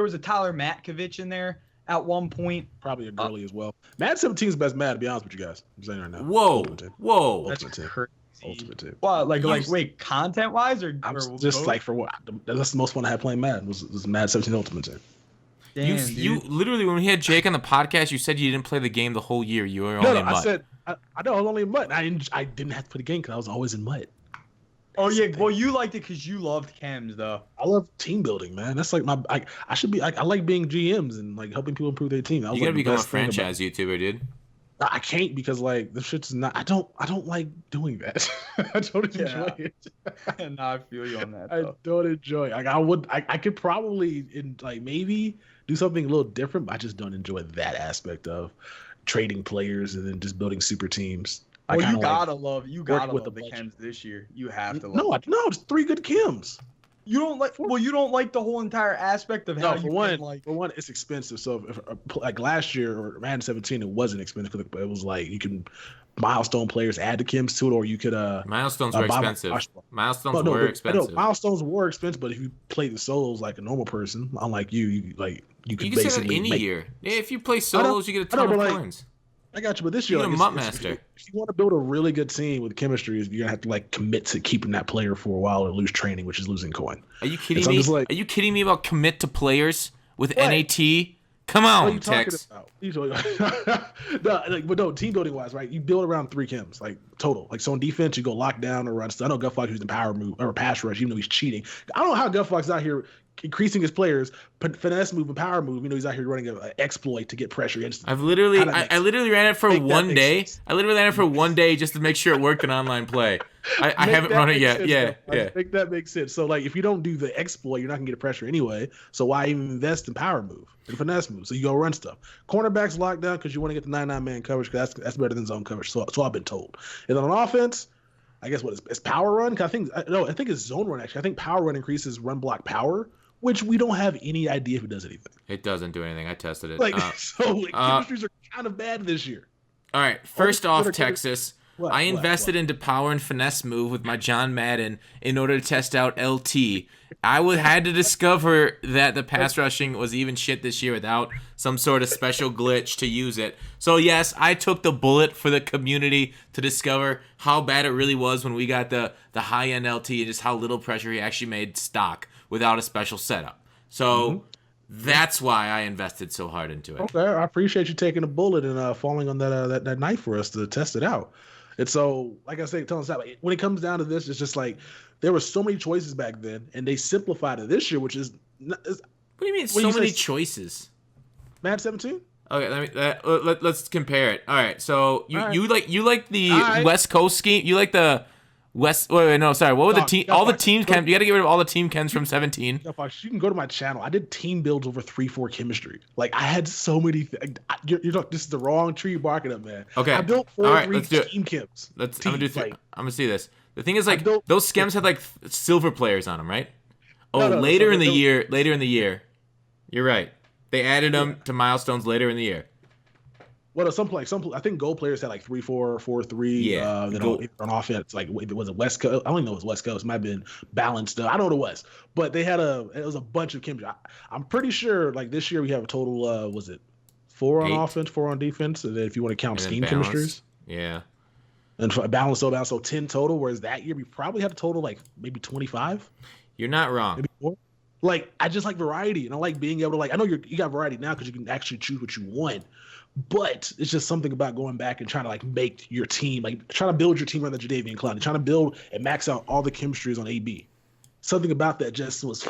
was a Tyler Matkovich in there at one point. Probably a girly as well. Mad 17 is best Mad, to be honest with you guys. I'm saying right now. Whoa. Ultimate team. Whoa. That's Ultimate team. crazy. Ultimate team. What, like You- wait, content wise or I'm or just both? like for what? That's the most fun I had playing Mad was Mad 17 Ultimate Team. You Damn, you dude. literally when we had Jake on the podcast, you said you didn't play the game the whole year. You were only No, in I MUT. said I know I was only in MUT. I didn't have to play the game because I was always in MUT. Oh yeah, well you liked it because you loved chems though. I love team building, man. That's like I should be. I like being GMs and like helping people improve their team. That was, You gotta like, the become a best thing about- franchise YouTuber, dude. I can't because like the shit's not. I don't like doing that. I don't enjoy it. And I feel you on that. I Though. don't enjoy it. Like I could probably maybe do something a little different, but I just don't enjoy that aspect of trading players and then just building super teams. I Well, kinda you gotta love with the the budget. chems this year. You have to love. no, it's 3 good Kims. You don't like. Well, you don't like the whole entire aspect of how No, you can, like. for one, it's expensive. So if like last year or Madden 17, it wasn't expensive. It was like you can milestone players add the Kims to it, or you could Milestones were buy- expensive. buy- Milestones no, were but- I know expensive. milestones were expensive, but if you play the solos like a normal person, unlike you could You can say that basically any make. year. Yeah, if you play solos, you get a I know, ton of but, like, coins. I got you, but this year, You like, get a MUT master. if you want to build a really good team with chemistry, you're gonna have to like commit to keeping that player for a while or lose training, which is losing coin. Are you kidding so I'm me? just like- Are you kidding me about commit to players with What? NAT Come What are on, you talking Tex. about? But no, team building wise, right? You build around 3 chems, like total. Like so on defense, you go lockdown or run. I know Gutfox using power move or pass rush, even though he's cheating. I don't know how Gutfox out here increasing his players, finesse move and power move. You know, he's out here running an exploit to get pressure instantly. I literally ran it for one day. I literally ran it for one day just to make sure it worked in online play. I haven't run it yet. Sense, yeah, yeah. I think that makes sense. So like, if you don't do the exploit, you're not gonna get a pressure anyway. So why even invest in power move and finesse move? So you go run stuff. Cornerbacks locked down because you want to get the 9-9 man coverage. Because that's better than zone coverage. So I've been told. And then on offense, I guess it's power run. Cause I think it's zone run actually. I think power run increases run block power, which we don't have any idea if it does anything. It doesn't do anything. I tested it. Chemistries are kind of bad this year. All right. First off, Texas. I invested what? into power and finesse move with my John Madden in order to test out LT. I had to discover that the pass rushing was even shit this year without some sort of special glitch to use it. So yes, I took the bullet for the community to discover how bad it really was when we got the high-end LT and just how little pressure he actually made stock without a special setup. So that's why I invested so hard into it. Okay, I appreciate you taking a bullet and falling on that knife for us to test it out. And so, like I say, telling us that, like, when it comes down to this, it's just like there were so many choices back then, and they simplified it this year, which is. What do you mean so many choices? Madden 17. Okay, let's compare it. All right, so you like the right. West Coast scheme. You like the West. Wait, no, sorry. What were the team? All the team chems. You got to get rid of all the team chems from 17. You can go to my channel. I did team builds over 3-4 chemistry. Like I had so many. You're this is the wrong tree you're barking up, man. Okay. I built 4-3 team chems. I'm gonna see this. The thing is, like, those schems had like silver players on them, right? Oh, later in the year. You're right. They added them to milestones later in the year. Well, I think gold players had like 3-4, 4-3. Yeah. On offense, like was it West Coast? I don't even know it was West Coast. It might have been balanced. I don't know what it was, but it was a bunch of chemistry. I'm pretty sure like this year we have a total. Was it 4 on offense, 4 on defense, and then if you want to count scheme chemistries. Yeah. And balance, so 10 total. Whereas that year we probably had a total like maybe 25. You're not wrong. Maybe more. Like I just like variety, and I like being able to I know you got variety now because you can actually choose what you want. But it's just something about going back and trying to like make your team, like trying to build your team around the Jadeveon Clowney, trying to build and max out all the chemistries on AB. Something about that just was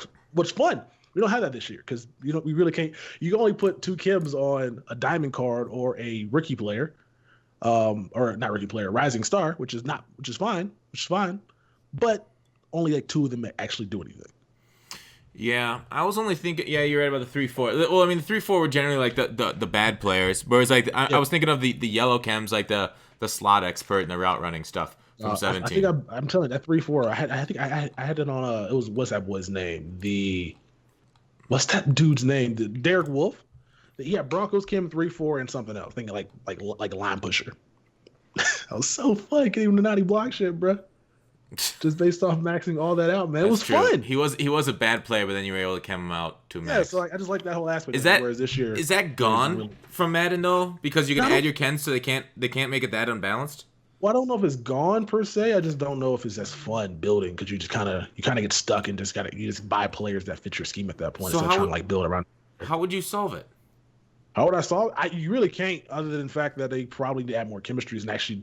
fun. We don't have that this year because we really can't. You can only put 2 chems on a diamond card or a rookie player, or not rookie player, rising star, which is fine, but only like 2 of them actually do anything. Yeah, I was only thinking. Yeah, you're right about the 3-4. Well, I mean, the 3-4 were generally like the bad players. Whereas like I was thinking of the yellow chems, like the slot expert and the route running stuff from 17. I think I'm telling you that 3-4. I had it on it was what's that boy's name? What's that dude's name? Derek Wolf. Yeah, Broncos chem 3-4 and something else. Thinking like a line pusher. That was so fun. Can't even naughty block shit, bro. Just based off maxing all that out, man. It was fun. He was a bad player, but then you were able to chem him out to max. Yeah, so I just like that whole aspect. Whereas this year, is that gone from Madden though? Because you can add your chems, so they can't make it that unbalanced. Well, I don't know if it's gone per se. I just don't know if it's as fun building because you kind of get stuck and you just buy players that fit your scheme at that point. So instead of trying to build around. How would you solve it? How would I solve it? You really can't, other than the fact that they probably need to add more chemistries and actually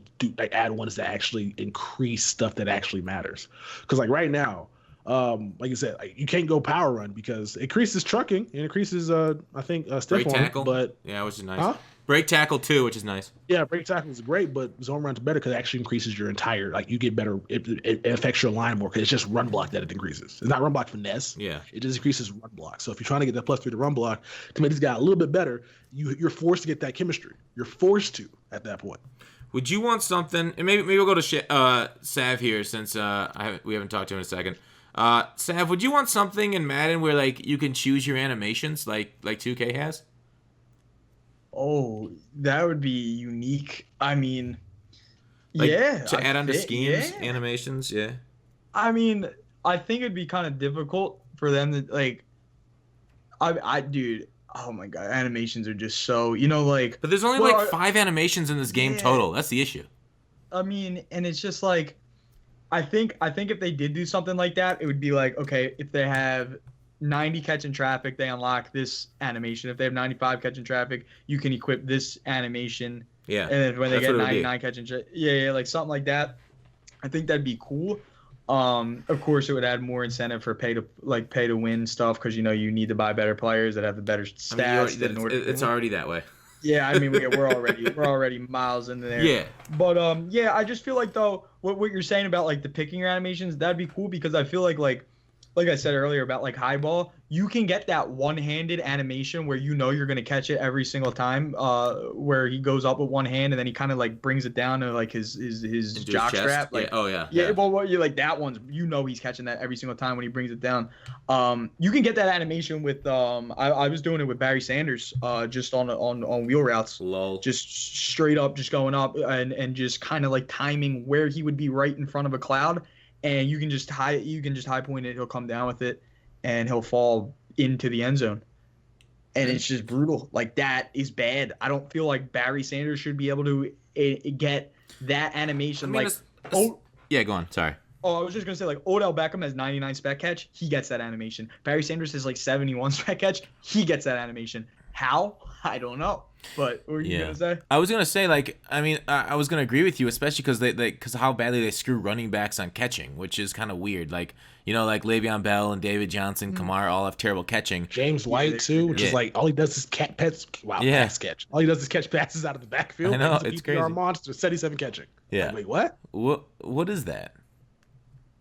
add ones that actually increase stuff that actually matters. Because like right now, like you said, you can't go power run because it increases trucking and increases I think stiff arm, tackle, but which is nice. Break tackle too, which is nice. Yeah, break tackle is great, but zone run's better because it actually increases your entire, you get better. It affects your line more because it's just run block that it increases. It's not run block finesse. Yeah, it just increases run block. So if you're trying to get that +3 to run block to make this guy a little bit better, you're forced to get that chemistry. You're forced to at that point. Would you want something? And maybe we'll go to Sav here since we haven't talked to him in a second. Sav, would you want something in Madden where you can choose your animations like 2K has? Oh, that would be unique. I mean, to add on to schemes, animations, yeah. I mean, I think it'd be kind of difficult for them to dude. Oh my god, animations are just so But there's only 5 animations in this game total. That's the issue. I mean, and it's just I think if they did do something like that, it would be okay, if they have 90 catch in traffic, they unlock this animation. If they have 95 catch in traffic, you can equip this animation. Yeah. And then when they get 99 catch in traffic, like something like that. I think that'd be cool. Of course, it would add more incentive for pay to win stuff because you need to buy better players that have the better stats. It's already that way. Yeah, I mean we're already miles into there. Yeah. But I just feel like though what you're saying about like the picking your animations, that'd be cool because I feel like I said earlier about like high ball, you can get that one-handed animation where you're gonna catch it every single time, where he goes up with one hand and then he kind of like brings it down to like his jock strap. Like, yeah. Well, you like that one's he's catching that every single time when he brings it down. You can get that animation with I was doing it with Barry Sanders, just on wheel routes. Lol. Just straight up, just going up and just kind of like timing where he would be right in front of a cloud. And you can just high point it. He'll come down with it, and he'll fall into the end zone. And it's just brutal. Like that is bad. I don't feel like Barry Sanders should be able to get that animation. Yeah, go on. Sorry. Oh, I was just gonna say like Odell Beckham has 99 spec catch. He gets that animation. Barry Sanders has like 71 spec catch. He gets that animation. How? I don't know. But what were you gonna say? I was gonna say I was gonna agree with you, especially because how badly they screw running backs on catching, which is kind of weird. Like Le'Veon Bell and David Johnson, Kamara all have terrible catching. James White too, which is like all he does is pass catch. All he does is catch passes out of the backfield. I know, it's crazy. Monster, 77 catching. Yeah. Like, wait, what? What is that?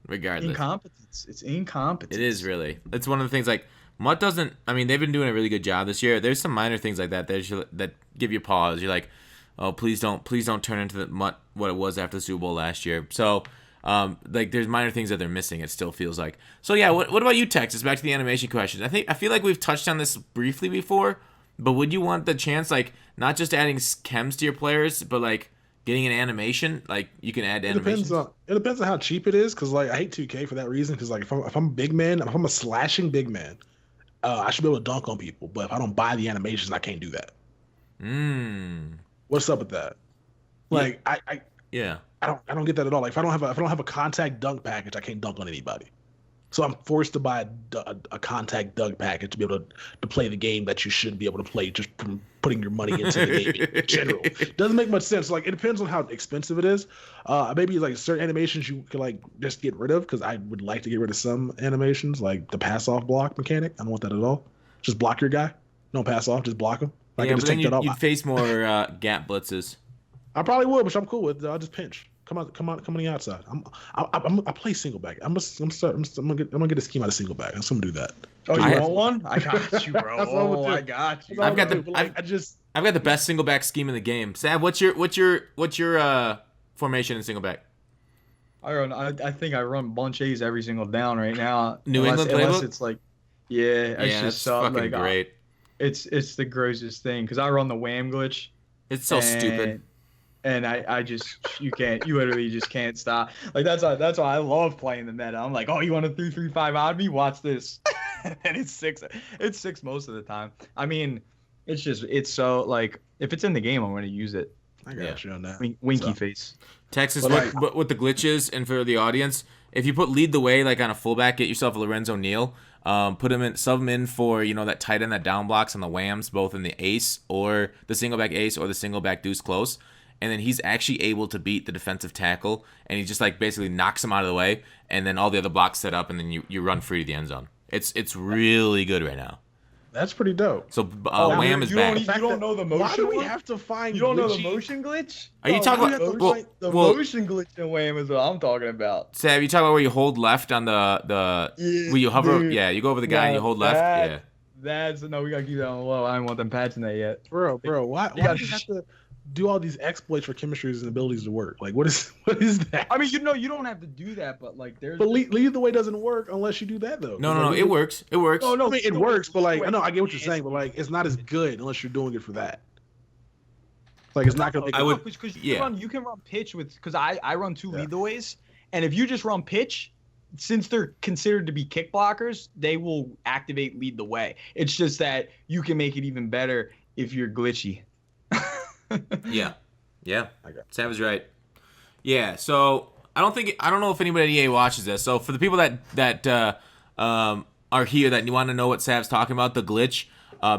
Regardless, incompetence. It's incompetence. It is really. It's one of the things like. MUT doesn't. I mean, they've been doing a really good job this year. There's some minor things like that that give you pause. You're like, oh, please don't turn into the MUT what it was after the Super Bowl last year. So, there's minor things that they're missing. It still feels like. So yeah, what about you, Texas? Back to the animation question. I feel like we've touched on this briefly before, but would you want the chance not just adding chems to your players, but getting an animation? Like you can add animations. It depends on how cheap it is, because I hate 2K for that reason. Because if I'm a big man, if I'm a slashing big man. I should be able to dunk on people, but if I don't buy the animations, I can't do that. What's up with that? I don't get that at all. Like if I don't have a contact dunk package, I can't dunk on anybody. So I'm forced to buy a contact dunk package to be able to play the game that you should be able to play just from putting your money into the game in general. Doesn't make much sense. It depends on how expensive it is. Maybe certain animations you can just get rid of, because I would like to get rid of some animations, like the pass off block mechanic. I don't want that at all. Just block your guy. Don't pass off. Just block him. But then you'd face more gap blitzes. I probably would, which I'm cool with. I'll just pinch. Come on the outside. I play single back. I'm gonna get a scheme out of single back. I'm gonna do that. Oh, you want one? I got you, bro. I got you. I've got the best single back scheme in the game. Sav, what's your formation in single back? I think I run bunch A's every single down right now. England playbook? Unless it's it's just fucking great. It's the grossest thing because I run the wham glitch. It's so stupid. And I just you literally just can't stop. That's why I love playing the meta. I'm like, oh, you want a 3-3-5 on me? Watch this. And it's six most of the time. I mean, it's so if it's in the game, I'm gonna use it. I got you on that. Winky face. Texas, with the glitches, and for the audience, if you put lead the way on a fullback, get yourself a Lorenzo Neal. Sub him in for that tight end that down blocks on the whams, both in the ace or the single back ace or the single back deuce close. And then he's actually able to beat the defensive tackle, and he just basically knocks him out of the way, and then all the other blocks set up, and then you run free to the end zone. It's really good right now. That's pretty dope. So Wham is back. You don't know the motion. Why do we have to find? You don't know the motion glitch? Are you talking about the motion glitch in Wham is what I'm talking about? Sav, you talking about where you hold left on the where you hover? Dude, you go over the guy and you hold left. No, we gotta keep that on the low. I don't want them patching that yet, bro. Why do you have to do all these exploits for chemistries and abilities to work? What is that? I mean, you don't have to do that, but there's. But lead the way doesn't work unless you do that though. No, it works. It works. No, I mean, it works, but I know I get what you're saying, but it's not as good unless you're doing it for that. It's not gonna. Because you can run pitch because I run two lead the ways, and if you just run pitch, since they're considered to be kick blockers, they will activate lead the way. It's just that you can make it even better if you're glitchy. Yeah. Sam is right. Yeah. So I don't know if anybody at EA watches this. So for the people that are here that you want to know what Sav's talking about, the glitch.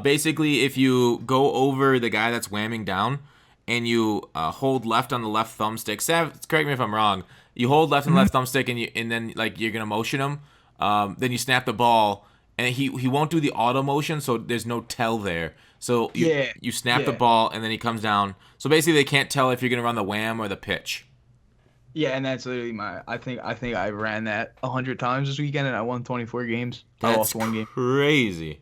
Basically, if you go over the guy that's whamming down and you hold left on the left thumbstick, Sav, correct me if I'm wrong, you hold left on the left thumbstick and then like you're going to motion him, then you snap the ball, and he won't do the auto motion, so there's no tell there. So you snap the ball, and then he comes down. So basically, they can't tell if you're going to run the wham or the pitch. Yeah, and that's literally I think I ran that 100 times this weekend, and I won 24 games. I lost one game. Crazy.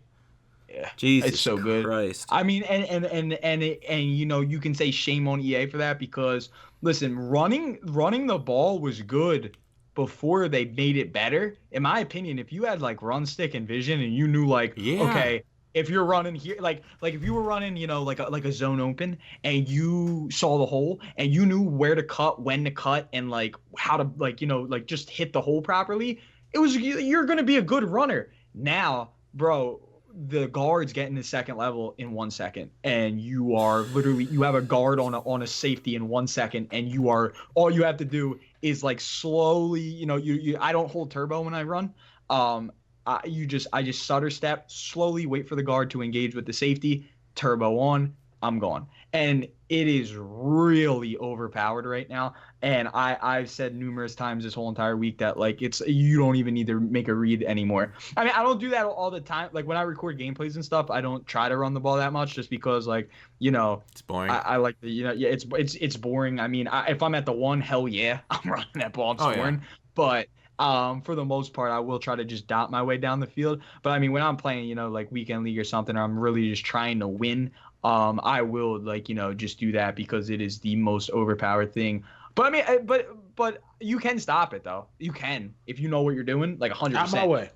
Yeah, Jesus, it's so good. Christ. I mean, and you know, you can say shame on EA for that because listen, running the ball was good before they made it better. In my opinion, if you had like run stick and vision, and you knew like, okay, if you're running here, like if you were running, you know, like a zone open, and you saw the hole, and you knew where to cut, when to cut, and like how to like, you know, like just hit the hole properly, you're gonna be a good runner. Now, bro, the guards get in the second level in 1 second, and you have a guard on a safety in 1 second, and all you have to do is like slowly, you know, I don't hold turbo when I run. I just stutter step, slowly wait for the guard to engage with the safety, turbo on, I'm gone. And it is really overpowered right now. And I've said numerous times this whole entire week that like you don't even need to make a read anymore. I mean, I don't do that all the time. Like when I record gameplays and stuff, I don't try to run the ball that much just because like, you know, it's boring. I like the, you know, yeah, it's boring. I mean, if I'm at the one, hell yeah, I'm running that ball, I'm scoring. But for the most part, I will try to just dot my way down the field. But I mean, when I'm playing, you know, like weekend league or something, or I'm really just trying to win, I will like, you know, just do that because it is the most overpowered thing. But I mean, but you can stop it though. You can if you know what you're doing, like 100%. Out of my way.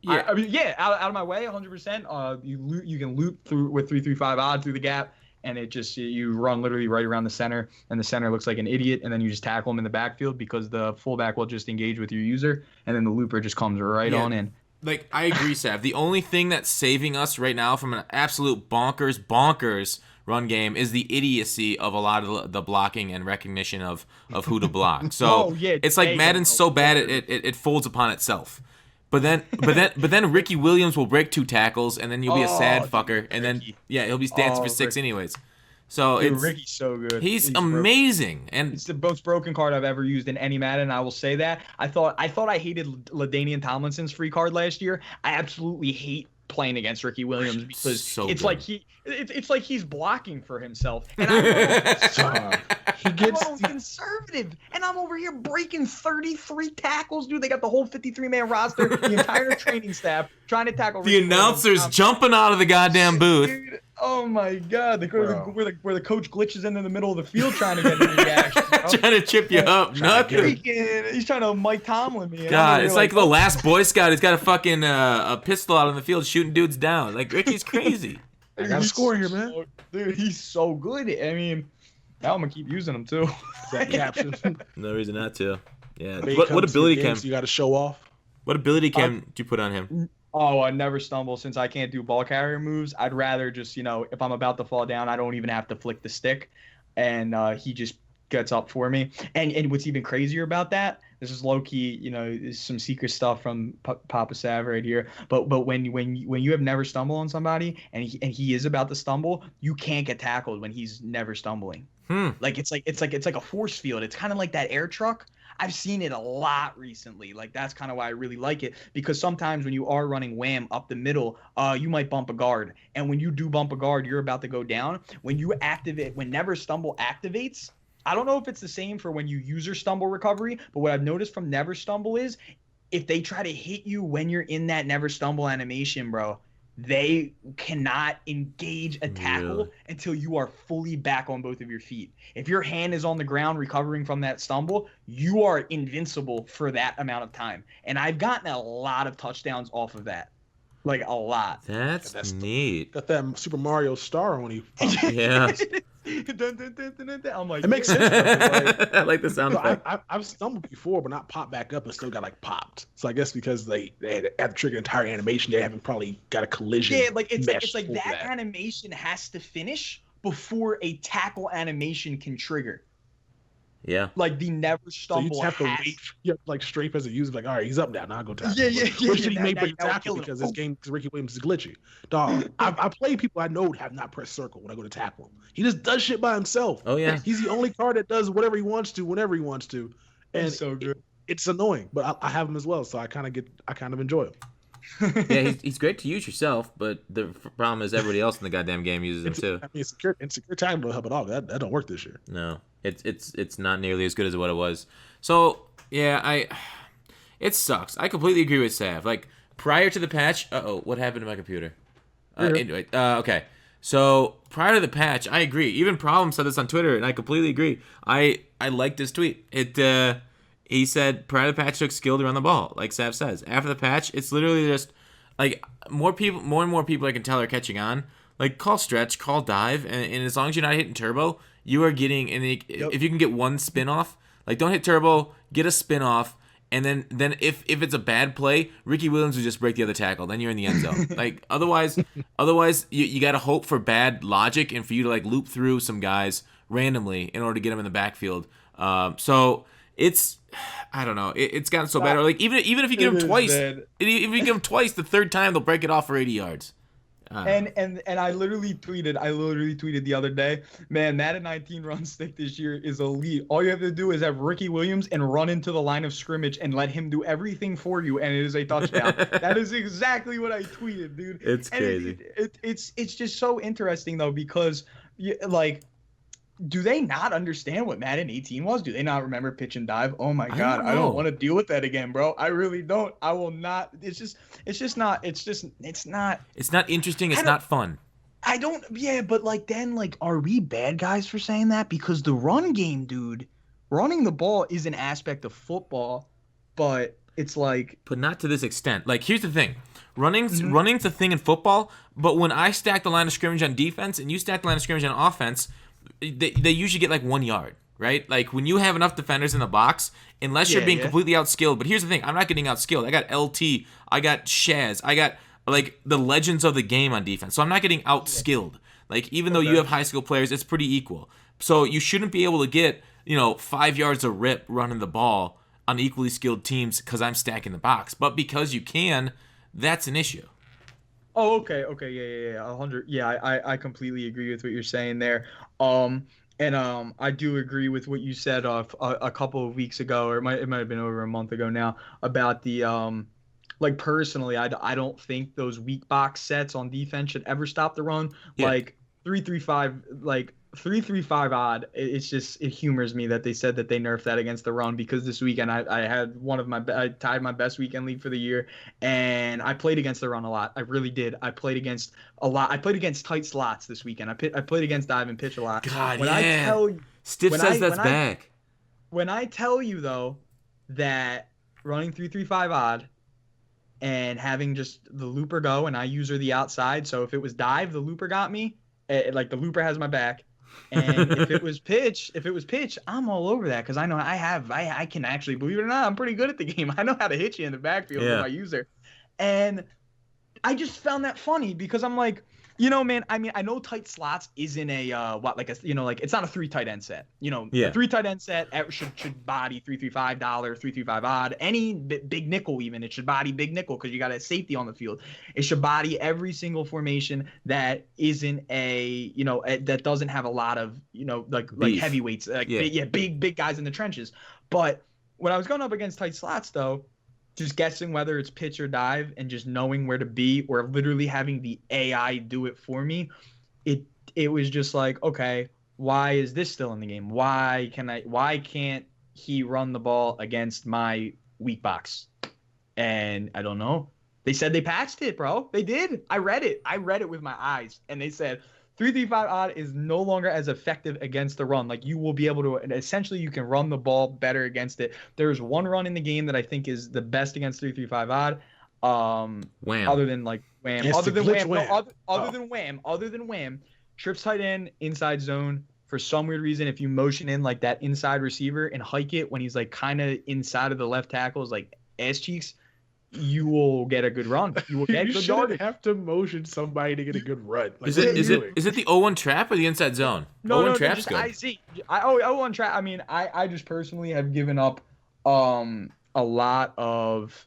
Yeah, I mean, yeah, out of my way, 100%. You can loop through with 3-3-5 odd through the gap, and it just you run literally right around the center, and the center looks like an idiot, and then you just tackle him in the backfield because the fullback will just engage with your user, and then the looper just comes right on in. Like, I agree, Sav. The only thing that's saving us right now from an absolute bonkers run game is the idiocy of a lot of the blocking and recognition of who to block. So it's like Madden's so bad it folds upon itself. But then Ricky Williams will break 2 tackles, and then you'll be a sad fucker, and then he'll be dancing for 6 anyways. So Ricky's so good. He's amazing, and it's the most broken card I've ever used in any Madden. I will say that. I thought I hated LaDainian Tomlinson's free card last year. I absolutely hate playing against Ricky Williams because it's like he's blocking for himself, and he gets conservative, and I'm over here breaking 33 tackles, dude. They got the whole 53-man roster, the entire training staff trying to tackle. The announcers jumping out of the goddamn booth. Dude, oh my god, where the coach glitches in the middle of the field trying to get a reaction, trying to chip you up. Nothing. He's trying to Mike Tomlin me. God, it's like the last Boy Scout. He's got a fucking a pistol out on the field shooting dudes down. Like Ricky's crazy. I gotta score here, man. Dude, he's so good. I mean, now I'm gonna keep using him too. That caption. No reason not to. Yeah. What ability cam? You got to show off. What ability cam do you put on him? Oh, I never stumble since I can't do ball carrier moves. I'd rather just, you know, if I'm about to fall down, I don't even have to flick the stick, and he just gets up for me. And what's even crazier about that? This is low key, you know, some secret stuff from Papa Sav right here. But when you have never stumbled on somebody and he is about to stumble, you can't get tackled when he's never stumbling. Like it's like a force field. It's kind of like that air truck. I've seen it a lot recently. Like that's kind of why I really like it, because sometimes when you are running wham up the middle, you might bump a guard, and when you do bump a guard, you're about to go down. When Never Stumble activates. I don't know if it's the same for when you user stumble recovery, but what I've noticed from Never Stumble is if they try to hit you when you're in that Never Stumble animation, bro, they cannot engage a tackle until you are fully back on both of your feet. If your hand is on the ground recovering from that stumble, you are invincible for that amount of time. And I've gotten a lot of touchdowns off of that. Like a lot. That's neat. Got that Super Mario star on you. Yeah. I'm like, it makes sense. Like, I like the sound effect. I've stumbled before, but not popped back up and still got like popped. So I guess because they had to trigger entire animation, they haven't probably got a collision. Yeah, like it's like that animation has to finish before a tackle animation can trigger. Yeah. Like the never So you stumble just have to has. wait. You have to like strafe as a user, like, all right, he's up now. Now I'll go tackle. Yeah. Which he may break the Now tackle kill him. because this game, because Ricky Williams is glitchy. Dog, I play people I know have not pressed circle when I go to tackle him. He just does shit by himself. Oh yeah. He's the only card that does whatever he wants to, whenever he wants to, and He's so good. it's annoying. But I have him as well, so I kind of enjoy him. Yeah, he's great to use yourself, but the problem is everybody else in the goddamn game uses him too. I mean, secure tackle don't help at all. That don't work this year. No, it's not nearly as good as what it was. So yeah, it sucks. I completely agree with Sav. Like prior to the patch, what happened to my computer? Anyway, okay. So prior to the patch, I agree. Even Problem said this on Twitter, and I completely agree. I liked this tweet. He said prior to the patch took skill to run the ball, like Sav says. After the patch, it's literally just like more and more people I can tell are catching on. Like call stretch, call dive, and as long as you're not hitting turbo, you are getting. And if you can get one spin off, like don't hit turbo, get a spin off, and then if it's a bad play, Ricky Williams would just break the other tackle. Then you're in the end zone. Like otherwise you got to hope for bad logic and for you to like loop through some guys randomly in order to get them in the backfield. So it's. I don't know. It's gotten so bad. Or like even if you get them twice, if you get them twice, the third time they'll break it off for 80 yards. And I literally tweeted the other day, man, Madden 19 run stick this year is elite. All you have to do is have Ricky Williams and run into the line of scrimmage and let him do everything for you, and it is a touchdown. That is exactly what I tweeted, dude. It's crazy. It's just so interesting though, because like, do they not understand what Madden 18 was? Do they not remember pitch and dive? Oh my God, I don't want to deal with that again, bro. I really don't. I will not. It's not interesting. It's not fun. I don't. Yeah, but like then like, are we bad guys for saying that? Because the run game, dude, running the ball is an aspect of football, but it's like. But not to this extent. Like here's the thing. Running's a thing in football, but when I stack the line of scrimmage on defense and you stack the line of scrimmage on offense, they usually get like 1 yard, right? Like when you have enough defenders in the box, unless you're being completely outskilled. But here's the thing, I'm not getting outskilled. I got LT, I got Shaz, I got like the legends of the game on defense. So I'm not getting outskilled. Like even though you have high skill players, it's pretty equal. So you shouldn't be able to get 5 yards of rip running the ball on equally skilled teams because I'm stacking the box. But because you can, that's an issue. Oh, okay, yeah, 100. Yeah, I completely agree with what you're saying there. I do agree with what you said a couple of weeks ago, or it might have been over a month ago now, about the like personally, I don't think those weak box sets on defense should ever stop the run. Yeah. Like 3-3-5, like 3-3-5 odd. It humors me that they said that they nerfed that against the run, because this weekend I had I tied my best weekend league for the year, and I played against the run a lot. I really did. I played against a lot. I played against tight slots this weekend. I played against dive and pitch a lot. God, Stiff says that's back. When I tell you though that running 3-3-5 odd and having just the looper go, and I user the outside, so if it was dive, the looper got me. Like the looper has my back. And if it was pitch, I'm all over that, because I know I can actually, believe it or not, I'm pretty good at the game. I know how to hit you in the backfield with my user. And I just found that funny, because I'm like, man, I mean, I know tight slots isn't a it's not a 3 tight end set. A 3 tight end set should body 3-3-5 3-3-5 odd, any big nickel even. It should body big nickel, because you got a safety on the field. It should body every single formation that isn't that doesn't have a lot of like heavyweights, big guys in the trenches. But when I was going up against tight slots though, just guessing whether it's pitch or dive and just knowing where to be, or literally having the AI do it for me, it was just like, okay, why is this still in the game? Why can't he run the ball against my weak box? And I don't know. They said they patched it, bro. They did. I read it with my eyes, and they said 3-3-5 odd is no longer as effective against the run. Like, you will be able to, and essentially you can run the ball better against it. There's one run in the game that I think is the best against 3-3-5 odd. Wham. Other than like Wham. It's Other than glitch Wham. Wham. Other than Wham. Trips tight end, inside zone. For some weird reason, if you motion in like that inside receiver and hike it when he's like kind of inside of the left tackle's like ass cheeks, you will get a good run. You will get you good shouldn't yardage. have to motion somebody to get a good run. Like, Is what are it you doing? the 0-1 trap or the inside zone? No, 0-1 no, trap's just good. IZ. I on track. I mean, I just personally have given up a lot of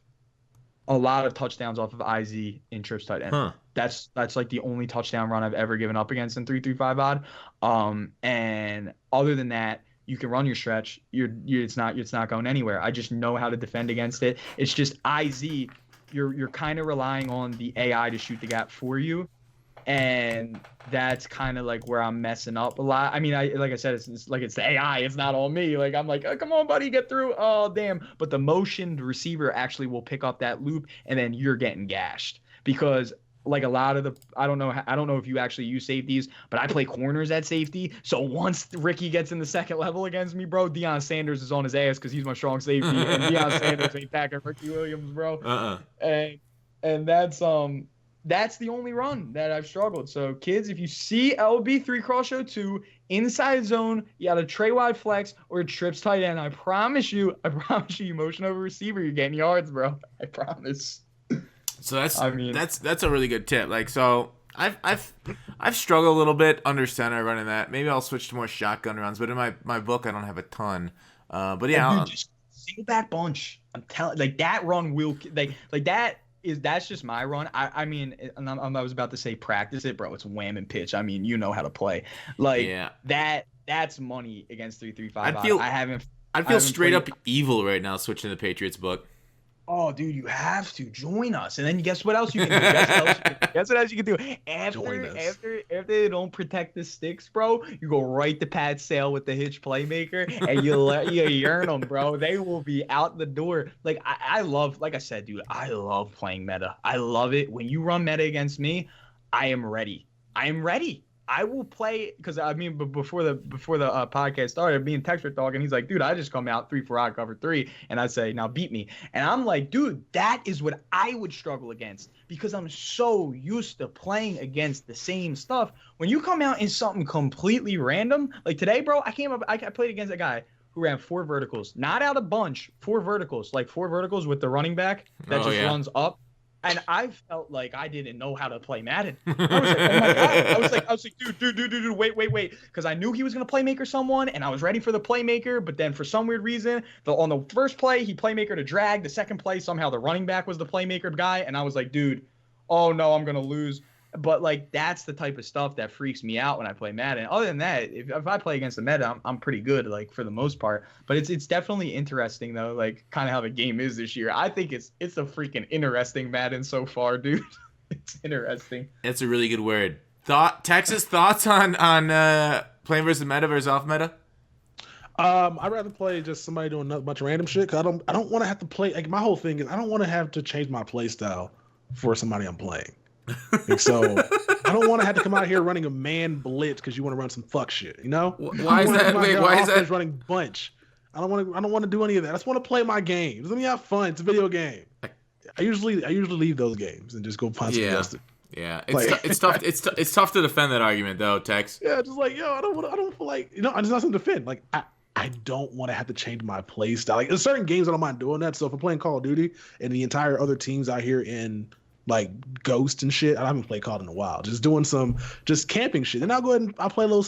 touchdowns off of IZ in trips tight end. Huh. That's like the only touchdown run I've ever given up against in 3-3-5 odd. And other than that, you can run your stretch. It's not going anywhere. I just know how to defend against it. It's just IZ. You're kind of relying on the AI to shoot the gap for you. And that's kind of like where I'm messing up a lot. I mean, like I said, it's like it's the AI. It's not on me. Like I'm like, oh, come on, buddy, get through. Oh, damn. But the motioned receiver actually will pick up that loop, and then you're getting gashed because like a lot of the I don't know if you actually use safeties, but I play corners at safety. So once Ricky gets in the second level against me, bro, Deion Sanders is on his ass because he's my strong safety, and Deion Sanders ain't packing Ricky Williams, bro. And that's the only run that I've struggled. So, kids, if you see LB3 cross show 2 inside zone, you got a tray wide flex or a trips tight end. I promise you, you motion over receiver, you're getting yards, bro. I promise. So that's a really good tip. Like, so I've struggled a little bit under center running that. Maybe I'll switch to more shotgun runs, but in my book I don't have a ton. But yeah, dude, just single back bunch. I'm telling, like that run will like that. That's just my run. I mean, and I was about to say practice it, bro. It's wham and pitch. I mean, you know how to play. Like that's money against 3-3-5. I'd feel straight up evil right now switching to the Patriots book. Oh, dude, you have to join us. And then guess what else you can do? Guess what else you can do? After they don't protect the sticks, bro, you go right to Pat Sale with the hitch playmaker, and you yearn them, bro. They will be out the door. Like I love, like I said, dude, I love playing meta. I love it. When you run meta against me, I am ready. I will play because I mean, but before the podcast started, me and Tex were talking. He's like, dude, I just come out 3-4 odd cover 3, and I say, now beat me. And I'm like, dude, that is what I would struggle against because I'm so used to playing against the same stuff. When you come out in something completely random, like today, bro, I played against a guy who ran 4 verticals, not out a bunch, 4 verticals, like 4 verticals with the running back that runs up. And I felt like I didn't know how to play Madden. I was like, oh my God. I was like, dude, wait. Because I knew he was going to playmaker someone, and I was ready for the playmaker. But then for some weird reason, on the first play, he playmaker to drag. The second play, somehow the running back was the playmaker guy. And I was like, dude, oh no, I'm going to lose. But like that's the type of stuff that freaks me out when I play Madden. Other than that, if I play against the meta, I'm pretty good, like for the most part. But it's definitely interesting though, like kind of how the game is this year. I think it's a freaking interesting Madden so far, dude. It's interesting. That's a really good word. Texas thoughts on playing versus meta versus off meta? I'd rather play just somebody doing a bunch of random shit. Cause I don't want to have to play. Like my whole thing is I don't want to have to change my play style for somebody I'm playing. And so I don't want to have to come out here running a man blitz because you want to run some fuck shit, you know? Why is that? Wait, why is that? Running bunch. I don't want to do any of that. I just want to play my games. Let me have fun. It's a video game. I usually leave those games and just go punch some justice. Yeah, it's tough. It's tough to defend that argument though, Tex. Yeah, just like I don't feel like I just nothing to defend. Like I don't want to have to change my play style. Like there's certain games I don't mind doing that. So if I'm playing Call of Duty and the entire other teams out here in like Ghost and shit, I haven't played COD in a while. Just doing some camping shit. And I'll go ahead and I'll play a little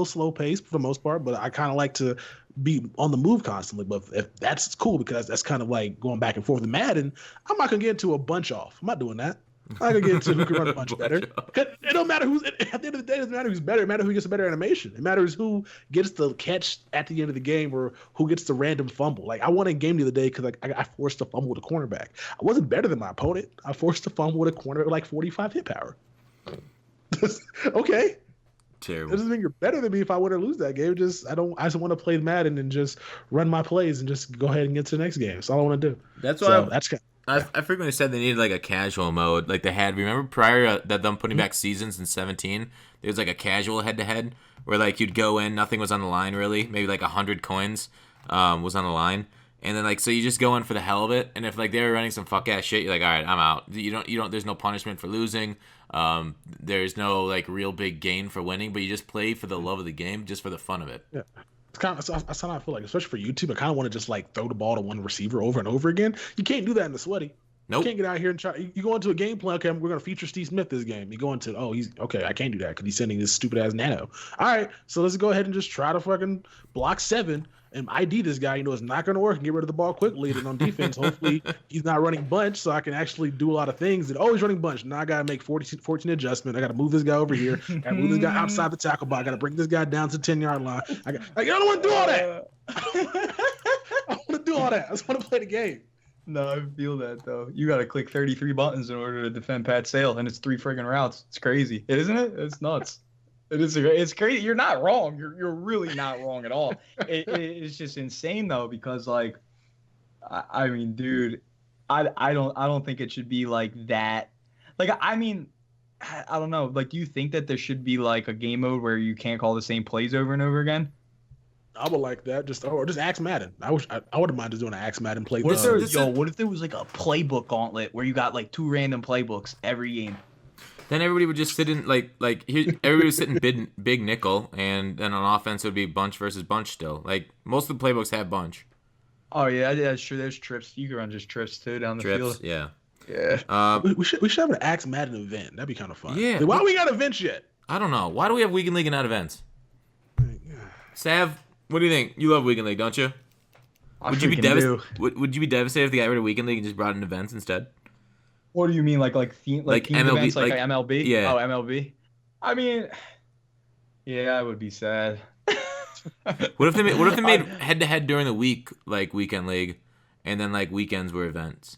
slow pace for the most part, but I kind of like to be on the move constantly. But if that's cool because that's kind of like going back and forth with Madden, I'm not gonna get into a bunch off. I'm not doing that. I'm gonna get into who can run a bunch better. It don't matter who's at the end of the day. It doesn't matter who's better. It matters who gets a better animation. It matters who gets the catch at the end of the game or who gets the random fumble. Like I won a game the other day because like I forced a fumble with a cornerback. I wasn't better than my opponent. I forced a fumble with a corner at like 45 hit power. Okay. Terrible. It doesn't mean you're better than me if I win or lose that game. I just want to play Madden and just run my plays and just go ahead and get to the next game. That's all I want to do. That's why I frequently said they needed like a casual mode, like they had. Remember prior that them putting back seasons in 17, there was like a casual head-to-head where like you'd go in, nothing was on the line really, maybe like 100 coins was on the line, and then like so you just go in for the hell of it, and if like they were running some fuck ass shit, you're like, all right, I'm out. You don't. There's no punishment for losing. There's no like real big gain for winning, but you just play for the love of the game, just for the fun of it. Yeah. That's how I feel like, especially for YouTube. I kind of want to just like throw the ball to one receiver over and over again. You can't do that in the sweaty. Nope. You can't get out here and try. You go into a game plan. Okay, we're gonna feature Steve Smith this game. You go into he's okay. I can't do that because he's sending this stupid ass nano. All right, so let's go ahead and just try to fucking block 7 and ID this guy. It's not gonna work. And get rid of the ball quickly. And on defense, hopefully he's not running bunch, so I can actually do a lot of things. And he's running bunch. Now I gotta make 14 adjustment. I gotta move this guy over here. I gotta move this guy outside the tackle box. I gotta bring this guy down to the 10-yard line. I don't want to do all that. I want to do all that. I just want to play the game. No, I feel that though. You got to click 33 buttons in order to defend Pat Sale, and it's 3 friggin' routes. It's crazy, isn't it? It's nuts. It's crazy. You're not wrong. You're really not wrong at all. It's just insane though, because like, I mean, dude, I don't think it should be like that. Like, I mean, I don't know. Like, do you think that there should be like a game mode where you can't call the same plays over and over again? I would like that. Just ask Madden. I wouldn't mind just doing an ask Madden play. What if there was like a playbook gauntlet where you got like 2 random playbooks every game? Then everybody would just sit in everybody was sitting big nickel, and then on offense it would be bunch versus bunch still. Like most of the playbooks have bunch. Oh yeah, that's true. There's trips. You can run just trips too down the field. Yeah. Yeah. We should have an ask Madden event. That'd be kind of fun. Yeah. Why we got events yet? I don't know. Why do we have weekend league and not events? Sav, what do you think? You love weekend league, don't you? Would you be devastated if they got rid of weekend league and just brought in events instead? What do you mean, like team MLB, events, like MLB? Yeah. Oh, MLB. I mean, yeah, I would be sad. What if they made head to head during the week, like weekend league, and then like weekends were events?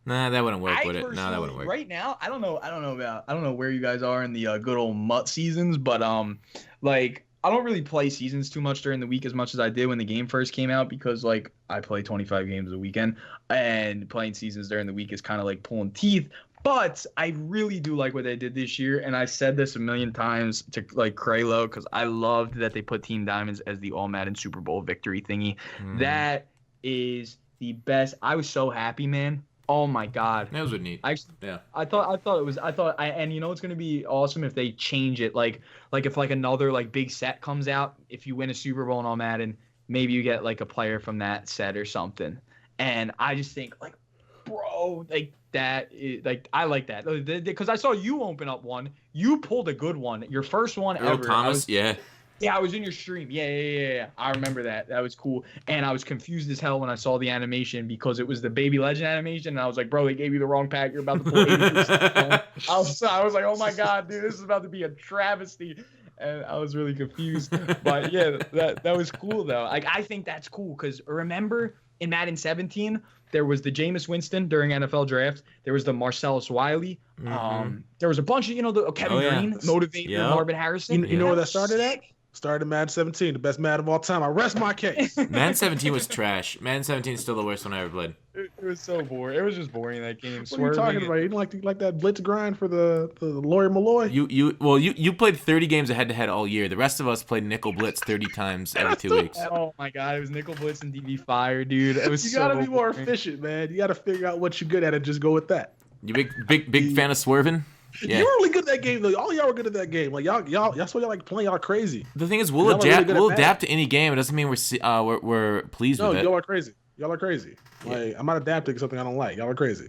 Nah, that wouldn't work, would it? No, that wouldn't work. Right now, I don't know where you guys are in the good old MUT seasons, but like I don't really play seasons too much during the week as much as I did when the game first came out, because like I play 25 games a weekend, and playing seasons during the week is kind of like pulling teeth. But I really do like what they did this year, and I said this a million times to like Kraylo, because I loved that they put Team Diamonds as the All Madden Super Bowl victory thingy. That is the best. I was so happy, man. Oh my God, that was neat. I thought and you know it's gonna be awesome if they change it, like if like another like big set comes out, if you win a Super Bowl in All Madden, maybe you get like a player from that set or something. And I just think like, bro, like that is, like I like that because I saw you open up one. You pulled a good one, your first one ever. Thomas, Yeah, I was in your stream. Yeah. I remember that. That was cool. And I was confused as hell when I saw the animation because it was the Baby Legend animation. And I was like, bro, they gave you the wrong pack. You're about to pull 80%. I was like, oh my God, dude, this is about to be a travesty. And I was really confused. But yeah, that was cool though. Like I think that's cool because remember in Madden 17, there was the Jameis Winston during NFL draft. There was the Marcellus Wiley. There was a bunch of, the Kevin Green, motivator, Marvin Harrison. You know where that started at? Started Madden 17, the best Madden of all time. I rest my case. Madden 17 was trash. Madden 17 is still the worst one I ever played. It was so boring. It was just boring, that game. What are you talking about? You didn't like that blitz grind for the Lawyer Malloy? You played 30 games of head-to-head all year. The rest of us played nickel blitz 30 times every 2 weeks. Oh my God, it was nickel blitz and DB fire, dude. It was you gotta be more efficient, man. You gotta figure out what you're good at and just go with that. You big fan of swerving? Yeah. You were really good at that game, though. All y'all were good at that game. Like y'all, that's why y'all like playing. Y'all are crazy. The thing is, we'll adapt to any game. It doesn't mean we're pleased with it. No, y'all are crazy. Y'all are crazy. Like I'm not adapting to something I don't like. Y'all are crazy.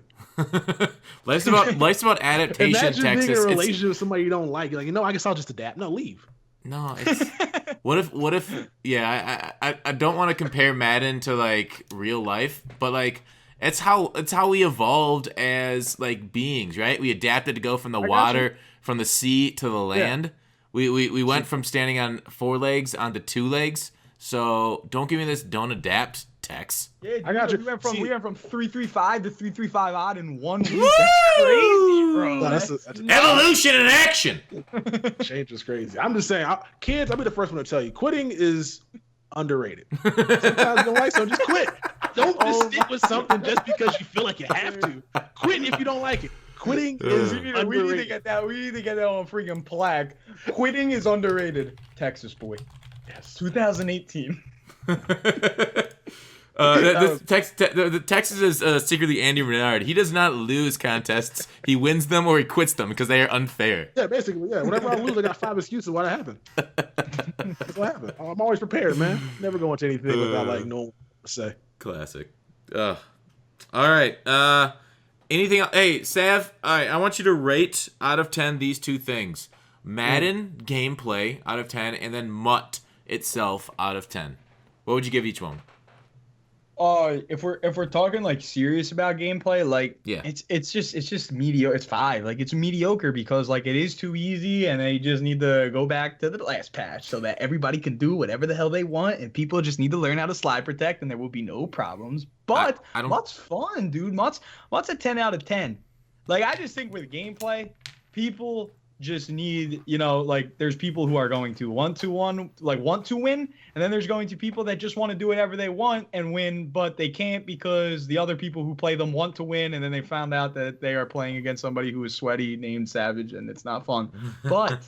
life's about adaptation. Imagine Texas. being in a relationship with somebody you don't like. You're like, I guess I'll just adapt. No, leave. No, it's what if? Yeah, I don't want to compare Madden to like real life, but like. It's how we evolved as like beings, right? We adapted to go from the water, from the sea to the land. Yeah. We went from standing on 4 legs onto 2 legs. So don't give me this don't adapt Tex. Yeah, I got you. We went from 335 to 335 odd in 1 week. That's crazy, bro. No, that's evolution in action. Change is crazy. I'm just saying, kids, I'll be the first one to tell you, quitting is underrated. Sometimes you don't like something, just quit. Don't just stick with something just because you feel like you have to. Quit if you don't like it. Quitting is underrated. We need to get that on freaking plaque. Quitting is underrated. Texas boy. Yes. 2018. Texas is secretly Andy Renard. He does not lose contests. He wins them or he quits them because they are unfair. Yeah, basically, yeah. Whenever I lose, I got 5 excuses why that happened. That's what happened. I'm always prepared, man. Never go into anything without like no say. Classic. All right. Anything else? Hey, Sav, all right, I want you to rate out of 10 these two things. Madden gameplay out of 10, and then MUT itself out of 10. What would you give each one? If we're talking like serious about gameplay, like it's just mediocre. It's 5. Like it's mediocre because like it is too easy, and they just need to go back to the last patch so that everybody can do whatever the hell they want, and people just need to learn how to slide protect, and there will be no problems. But MUT's fun, dude. MUT's a 10 out of 10. Like I just think with gameplay, people just need, like there's people who are going to want to win, and then there's going to people that just want to do whatever they want and win, but they can't because the other people who play them want to win, and then they found out that they are playing against somebody who is sweaty named Savage, and it's not fun. But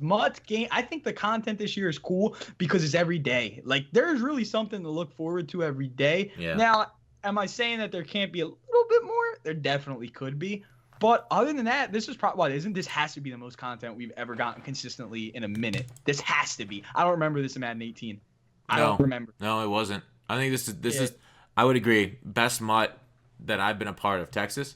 MUT game, I think the content this year is cool because it's every day. Like there's really something to look forward to every day. Yeah. Now, am I saying that there can't be a little bit more? There definitely could be. But other than that, this is probably this has to be the most content we've ever gotten consistently in a minute. This has to be. I don't remember this in Madden 18. I don't remember. No, it wasn't. I think this is. I would agree. Best MUT that I've been a part of. Texas.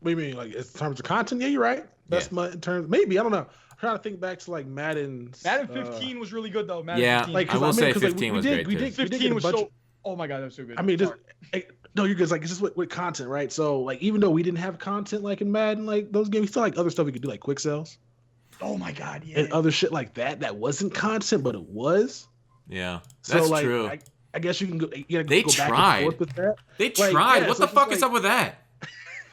What do you mean, like in terms of content? Yeah, you're right. Best MUT in terms. Maybe I don't know. I'm trying to think back to like Madden 15 was really good though. Madden 15. Like, I will say 15 was great too. 15 was so. Oh my god, that was so good. I mean, just. No, you're good. Like, it's just with content, right? So, like, even though we didn't have content like in Madden, like those games, we still like other stuff we could do, like quick sales. Oh my god, yeah. And other shit like that wasn't content, but it was. Yeah, that's true. I guess you can go. You they go tried. back and forth with that. They tried. Yeah, what the fuck is up with that?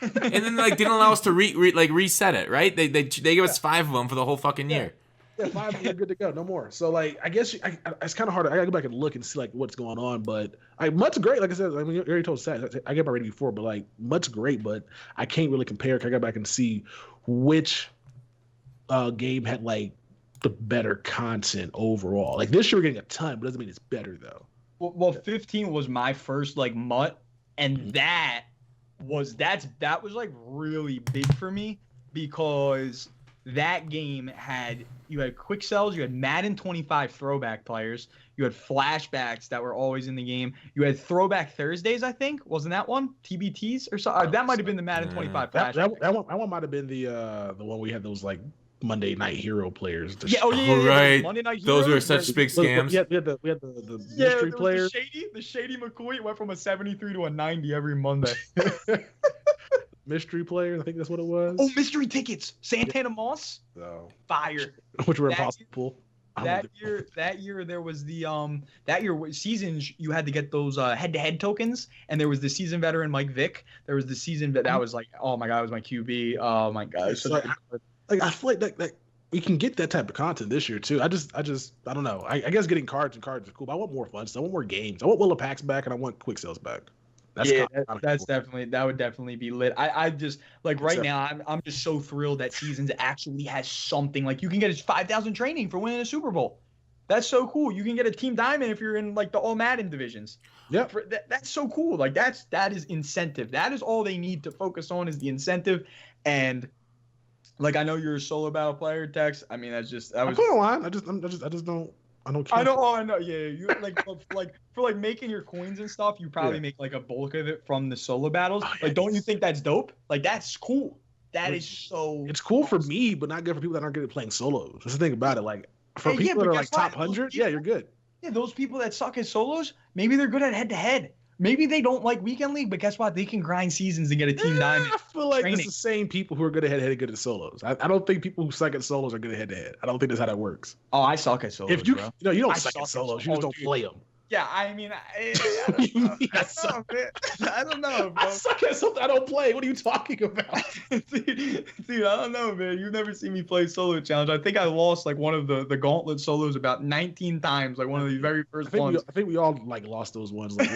And then like didn't allow us to reset it, right? They gave us 5 of them for the whole fucking year. Yeah, 5 are good to go, no more. So like, I guess it's kind of hard. I gotta go back and look and see like what's going on. But MUT's great. Like I said, I mean, you already told Seth. I gave my rating before, but like MUT's great. But I can't really compare. I go back and see which game had like the better content overall. Like this year we're getting a ton, but doesn't mean it's better though. Well, 15 was my first like MUT, and that was like really big for me because that game had quick sells, you had Madden 25 throwback players, you had flashbacks that were always in the game, you had throwback Thursdays, I think, wasn't that one? TBTs or something? That might have been the Madden 25 flashback. That one might have been the one we had those like Monday Night Hero players. Right. Monday Night Heroes. Those were such big scams. We had the mystery players. The shady McCoy went from a 73 to a 90 every Monday. Mystery players, I think that's what it was. Oh, mystery tickets. Santana Moss. So fire. Which were impossible. That year there was the seasons you had to get those head-to-head tokens, and there was the seasoned veteran Mike Vick. There was the seasoned that was like, oh my god, it was my QB. Oh my god. So I feel like that we can get that type of content this year too. I don't know. I guess getting cards are cool, but I want more fun stuff. I want more games. I want Willa Packs back, and I want quick sales back. That would definitely be lit. I just like right now I'm just so thrilled that Seasons actually has something. Like you can get a 5,000 training for winning a Super Bowl. That's so cool. You can get a team diamond if you're in like the all Madden divisions. Yeah, that's so cool. Like that is incentive. That is all they need to focus on is the incentive. And like I know you're a solo battle player, Tex. I mean I put a line. I just don't. I don't care. I know. Yeah, you like for making your coins and stuff. You probably make like a bulk of it from the solo battles. Like, don't you think that's dope? Like, that's cool. That is so. It's cool for me, but not good for people that aren't good at playing solos. That's the thing about it. Like for people that are like top 100, you're good. Yeah, those people that suck at solos, maybe they're good at head to head. Maybe they don't like weekend league, but guess what? They can grind seasons to get a team diamond. I feel like it's the same people who are good at head-to-head and good at solos. I don't think people who suck at solos are good at head-to-head. I don't think that's how that works. Oh, I suck at solos, bro. You don't suck at solos. You just don't play them. Yeah, I mean, I don't know, bro. I suck at something I don't play. What are you talking about? Dude, I don't know, man. You've never seen me play solo challenge. I think I lost like one of the gauntlet solos about 19 times, like one of the very first ones. I think we all like lost those ones, like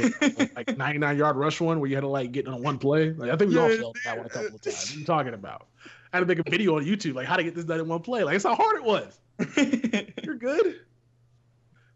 99-yard rush one where you had to like get on one play. Like I think we all failed that one a couple of times. What are you talking about? I had to make a video on YouTube like how to get this done in one play. Like it's how hard it was. You're good.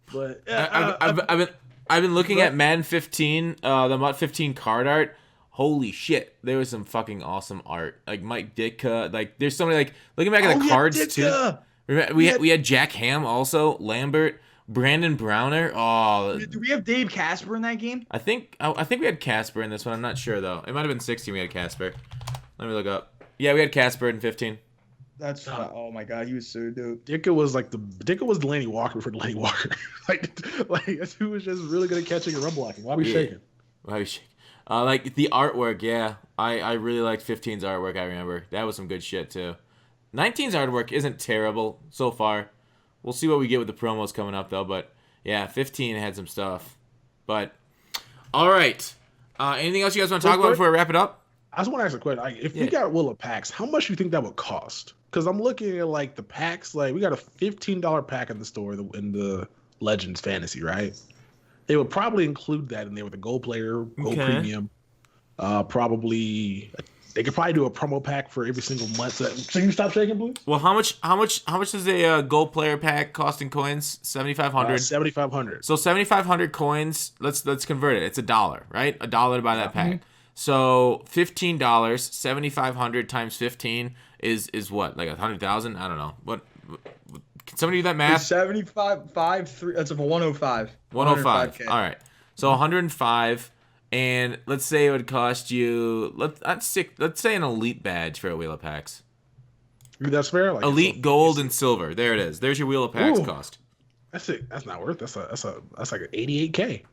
But I've been looking at Madden 15, the MUT 15 card art. Holy shit, there was some fucking awesome art. Like Mike Ditka, like there's somebody like looking back at the cards too. We had Jack Ham also, Lambert. Brandon Browner. Oh, Do we have Dave Casper in that game? I think we had Casper in this one. I'm not sure though. It might have been 16. We had Casper. Let me look up. Yeah, we had Casper in 15. That's oh my god, he was so dope. Ditka was Delaney Walker for Delaney Walker. like who was just really good at catching and run blocking. Why are we shaking? Why are we shaking? Like the artwork, yeah. I really liked 15's artwork. I remember that was some good shit too. 19's artwork isn't terrible so far. We'll see what we get with the promos coming up though. But yeah, 15 had some stuff. But all right. Anything else you guys want to talk about before we wrap it up? I just want to ask a question. Like, if we got Willa packs, how much do you think that would cost? Because I'm looking at like the packs. Like we got a $15 pack in the store in the Legends Fantasy, right? They would probably include that in there with a gold player, gold premium. Probably they could probably do a promo pack for every single month. So you stop shaking, please. Well, how much does a gold player pack cost in coins? 7,500. 7,500. So 7,500 coins. Let's convert it. It's $1, right? $1 to buy that pack. So $15, 7,500 times 15 is what? Like 100,000? I don't know. What? Can somebody do that math? 75, 3. That's a 105. 105. All right. So 105, and let's say it would cost you. Let's say an elite badge for a Wheel of Packs. That's fair. Like elite gold and silver. There it is. There's your Wheel of Packs cost. That's it. That's not worth. That's like an 88K.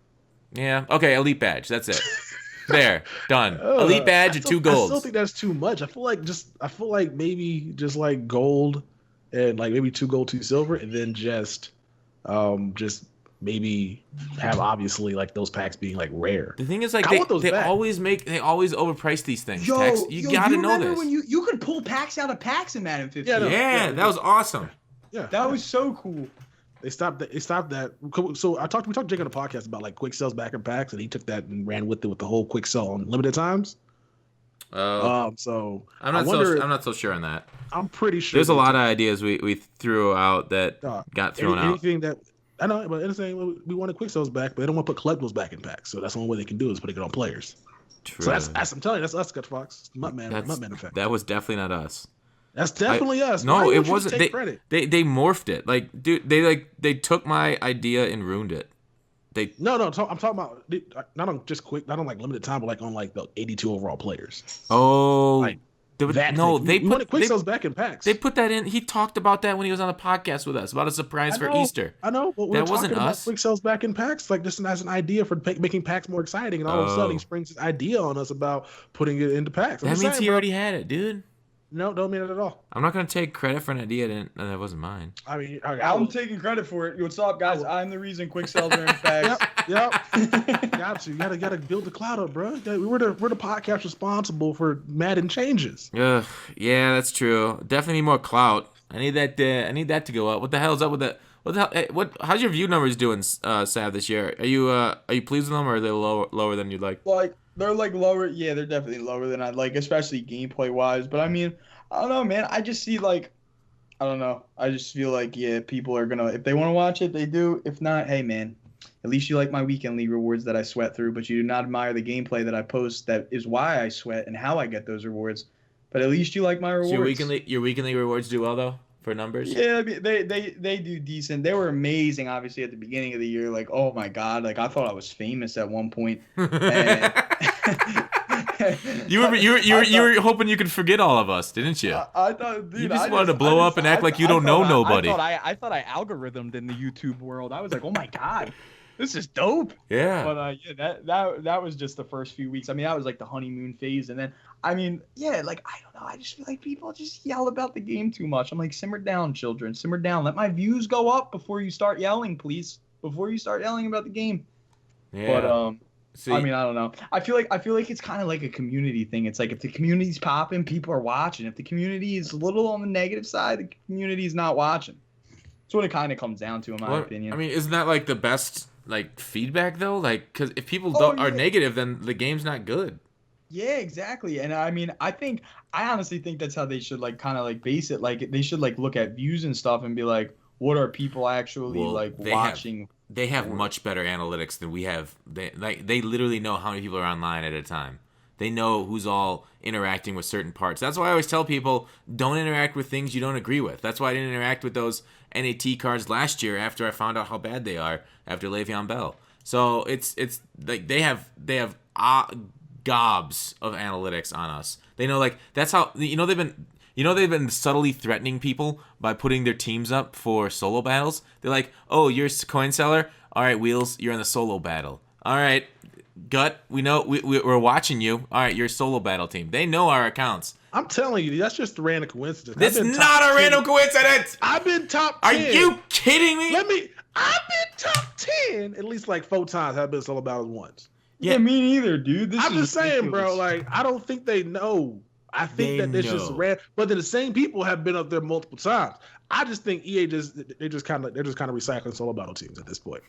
Yeah. Okay. Elite badge. That's it. There, done. Elite badge and 2 golds. I still think that's too much. I feel like maybe just like gold and like maybe 2 gold, 2 silver, and then just maybe have obviously like those packs being like rare. The thing is like they always overprice these things. Tex. You gotta know this. When you could pull packs out of packs in Madden 15. Yeah, that was awesome. Yeah, that was so cool. They stopped that. So we talked to Jake on the podcast about like quick sells back in packs, and he took that and ran with it with the whole quick sell on limited times. So I'm not so sure on that. I'm pretty sure there's a lot of ideas we threw out that got thrown out. Anything that I know, but anything we wanted quick sells back, but they don't want to put collectibles back in packs. So that's the only way they can do is put it on players. True. So that's I'm telling you, that's us, Scott Fox, MUT effect. That was definitely not us. That's definitely us. No, it wasn't. They morphed it. Like, dude, they took my idea and ruined it. No. I'm talking about not on just quick, not on like limited time, but like on like the 82 overall players. Oh, like they put quick sells back in packs. They put that in. He talked about that when he was on the podcast with us about a surprise for Easter. I know, but that wasn't us. Quick sells back in packs, like just as an idea for making packs more exciting, and all of a sudden he springs his idea on us about putting it into packs. That means he already had it, dude. No, don't mean it at all. I'm not gonna take credit for an idea that wasn't mine. I mean, I'm taking credit for it. What's up, guys? I'm the reason quick sells are in packs. Yep. Got you. You gotta build the cloud up, bro. We're the podcast responsible for Madden changes. Yeah, that's true. Definitely need more clout. I need that to go up. What the hell is up with that? What the hell? Hey, how's your view numbers doing, Sav, this year? Are you pleased with them, or are they lower than you'd like? Like they're like lower. Yeah, they're definitely lower than I'd like, especially gameplay wise. But I mean, I don't know, man. I just see like, I don't know. I just feel like people are gonna, if they want to watch it, they do. If not, hey, man. At least you like my weekend league rewards that I sweat through, but you do not admire the gameplay that I post. That is why I sweat and how I get those rewards. But at least you like my rewards. So your weekend league rewards do well though for numbers. Yeah, they do decent. They were amazing, obviously at the beginning of the year. Like, oh my god, like I thought I was famous at one point. And... you were hoping you could forget all of us, didn't you? I thought, dude, you just wanted to blow up and act like you don't know nobody. I thought I algorithmed in the YouTube world. I was like, oh my god. This is dope. Yeah. But that was just the first few weeks. I mean, that was like the honeymoon phase, and then I mean, like I don't know. I just feel like people just yell about the game too much. I'm like, simmer down, children, simmer down. Let my views go up before you start yelling, please. Before you start yelling about the game. Yeah. But I mean, I don't know. I feel like it's kind of like a community thing. It's like if the community's popping, people are watching. If the community is a little on the negative side, the community's not watching. That's what it kind of comes down to, in my opinion. I mean, isn't that like the best like feedback though? Like, because if people are negative, then the game's not good. Yeah, exactly. And I mean, I honestly think that's how they should like kind of like base it. Like they should like look at views and stuff and be like, what are people actually watching? They have much better analytics than we have. They literally know how many people are online at a time. They know who's all interacting with certain parts. That's why I always tell people, don't interact with things you don't agree with. That's why I didn't interact with those NAT cards last year after I found out how bad they are after Le'Veon Bell. So it's like they have gobs of analytics on us. They know, like, that's how they've been subtly threatening people by putting their teams up for solo battles. They're like, oh, you're a coin seller? All right, Wheels, you're in the solo battle. All right, Gut, we know, we're watching you. All right, you're a solo battle team. They know our accounts. I'm telling you, that's just a random coincidence. It's not a random coincidence. I've been top 10. Are you kidding me? I've been top 10 at least like 4 times. I've been solo battles once. Yeah, me neither, dude. I'm just saying, bro. Like, I don't think they know. I think that it's just random. But then the same people have been up there multiple times. I just think EA they're just kind of recycling solo battle teams at this point.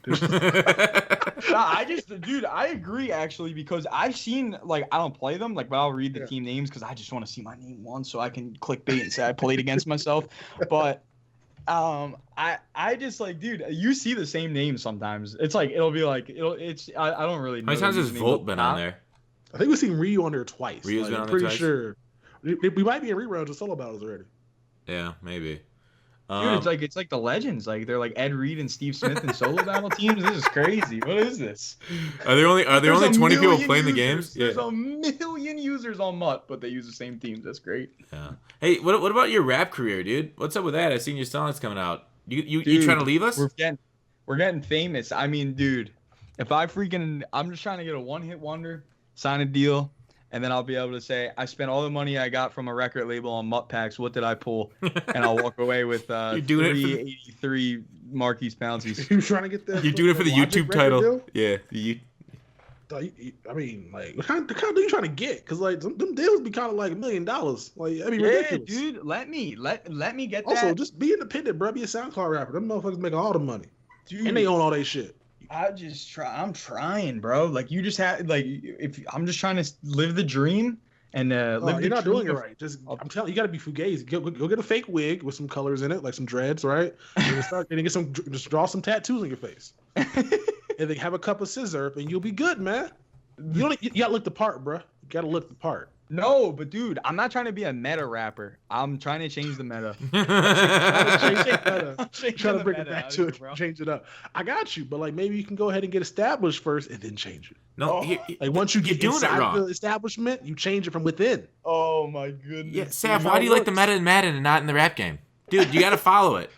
I agree actually, because I've seen, like, I don't play them, like, but I'll read the team names because I just want to see my name once so I can clickbait and say I played against myself. But I just, like, dude, you see the same names sometimes. It's like it'll be like I don't really know. How many times has Volt been on there? I think we've seen Ryu on there twice. Ryu's been on there twice? Pretty sure. We might be in reruns of solo battles already. Yeah, maybe. Dude, it's like the legends. Like, they're like Ed Reed and Steve Smith in solo battle teams. This is crazy. What is this? Are there only 20 people playing the games? There's a million users on MUT, but they use the same teams. That's great. Yeah. Hey, what about your rap career, dude? What's up with that? I seen your songs coming out. You trying to leave us? We're getting famous. I mean, dude, I'm just trying to get a one-hit wonder, sign a deal, and then I'll be able to say, I spent all the money I got from a record label on MUT packs. What did I pull? And I'll walk away with 383 Marquise Pouncey's. You trying to get that? You're doing it for the YouTube title. Deal? Yeah. I mean, like, what kind of deal you trying to get? Because, like, them deals be kind of like $1 million. Like, I mean, ridiculous. Dude, let me get that. Also, just be independent, bro. Be a SoundCloud rapper. Them motherfuckers making all the money. Dude, and they own all that shit. I'm trying, bro. Like, you just have, like, if I'm just trying to live the dream and live. You're not doing it right. I'm telling you, got to be fugazi. Go get a fake wig with some colors in it, like some dreads, right? And just draw some tattoos on your face, and then have a cup of scissor, and you'll be good, man. You gotta look the part, bro. You gotta look the part. No, but dude, I'm not trying to be a meta rapper. I'm trying to change the meta. Trying to bring it back to it, change it up. I got you, but, like, maybe you can go ahead and get established first and then change it. No, like, once you get inside the establishment, you change it from within. Oh my goodness. Yeah, Sav, why do you like the meta in Madden and not in the rap game? Dude, you gotta follow it.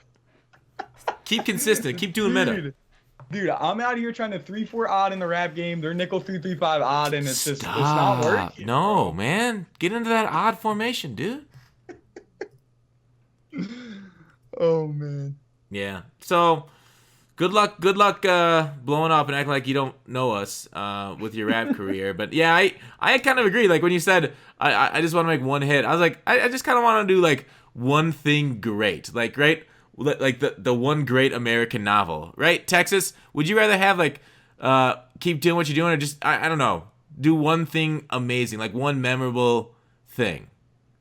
Keep consistent. Keep doing meta. Dude, I'm out here trying to 3-4 odd in the rap game. They're nickel 3-3-5 odd, and it's not working. No, man, get into that odd formation, dude. Oh man. Yeah. So, good luck blowing up and acting like you don't know us with your rap career. But yeah, I kind of agree. Like, when you said I just want to make one hit, I was like, I just kind of want to do, like, one thing great, like, right. Like the one great American novel, right? Texas, would you rather have, like, keep doing what you're doing, or just, I don't know, do one thing amazing, like one memorable thing?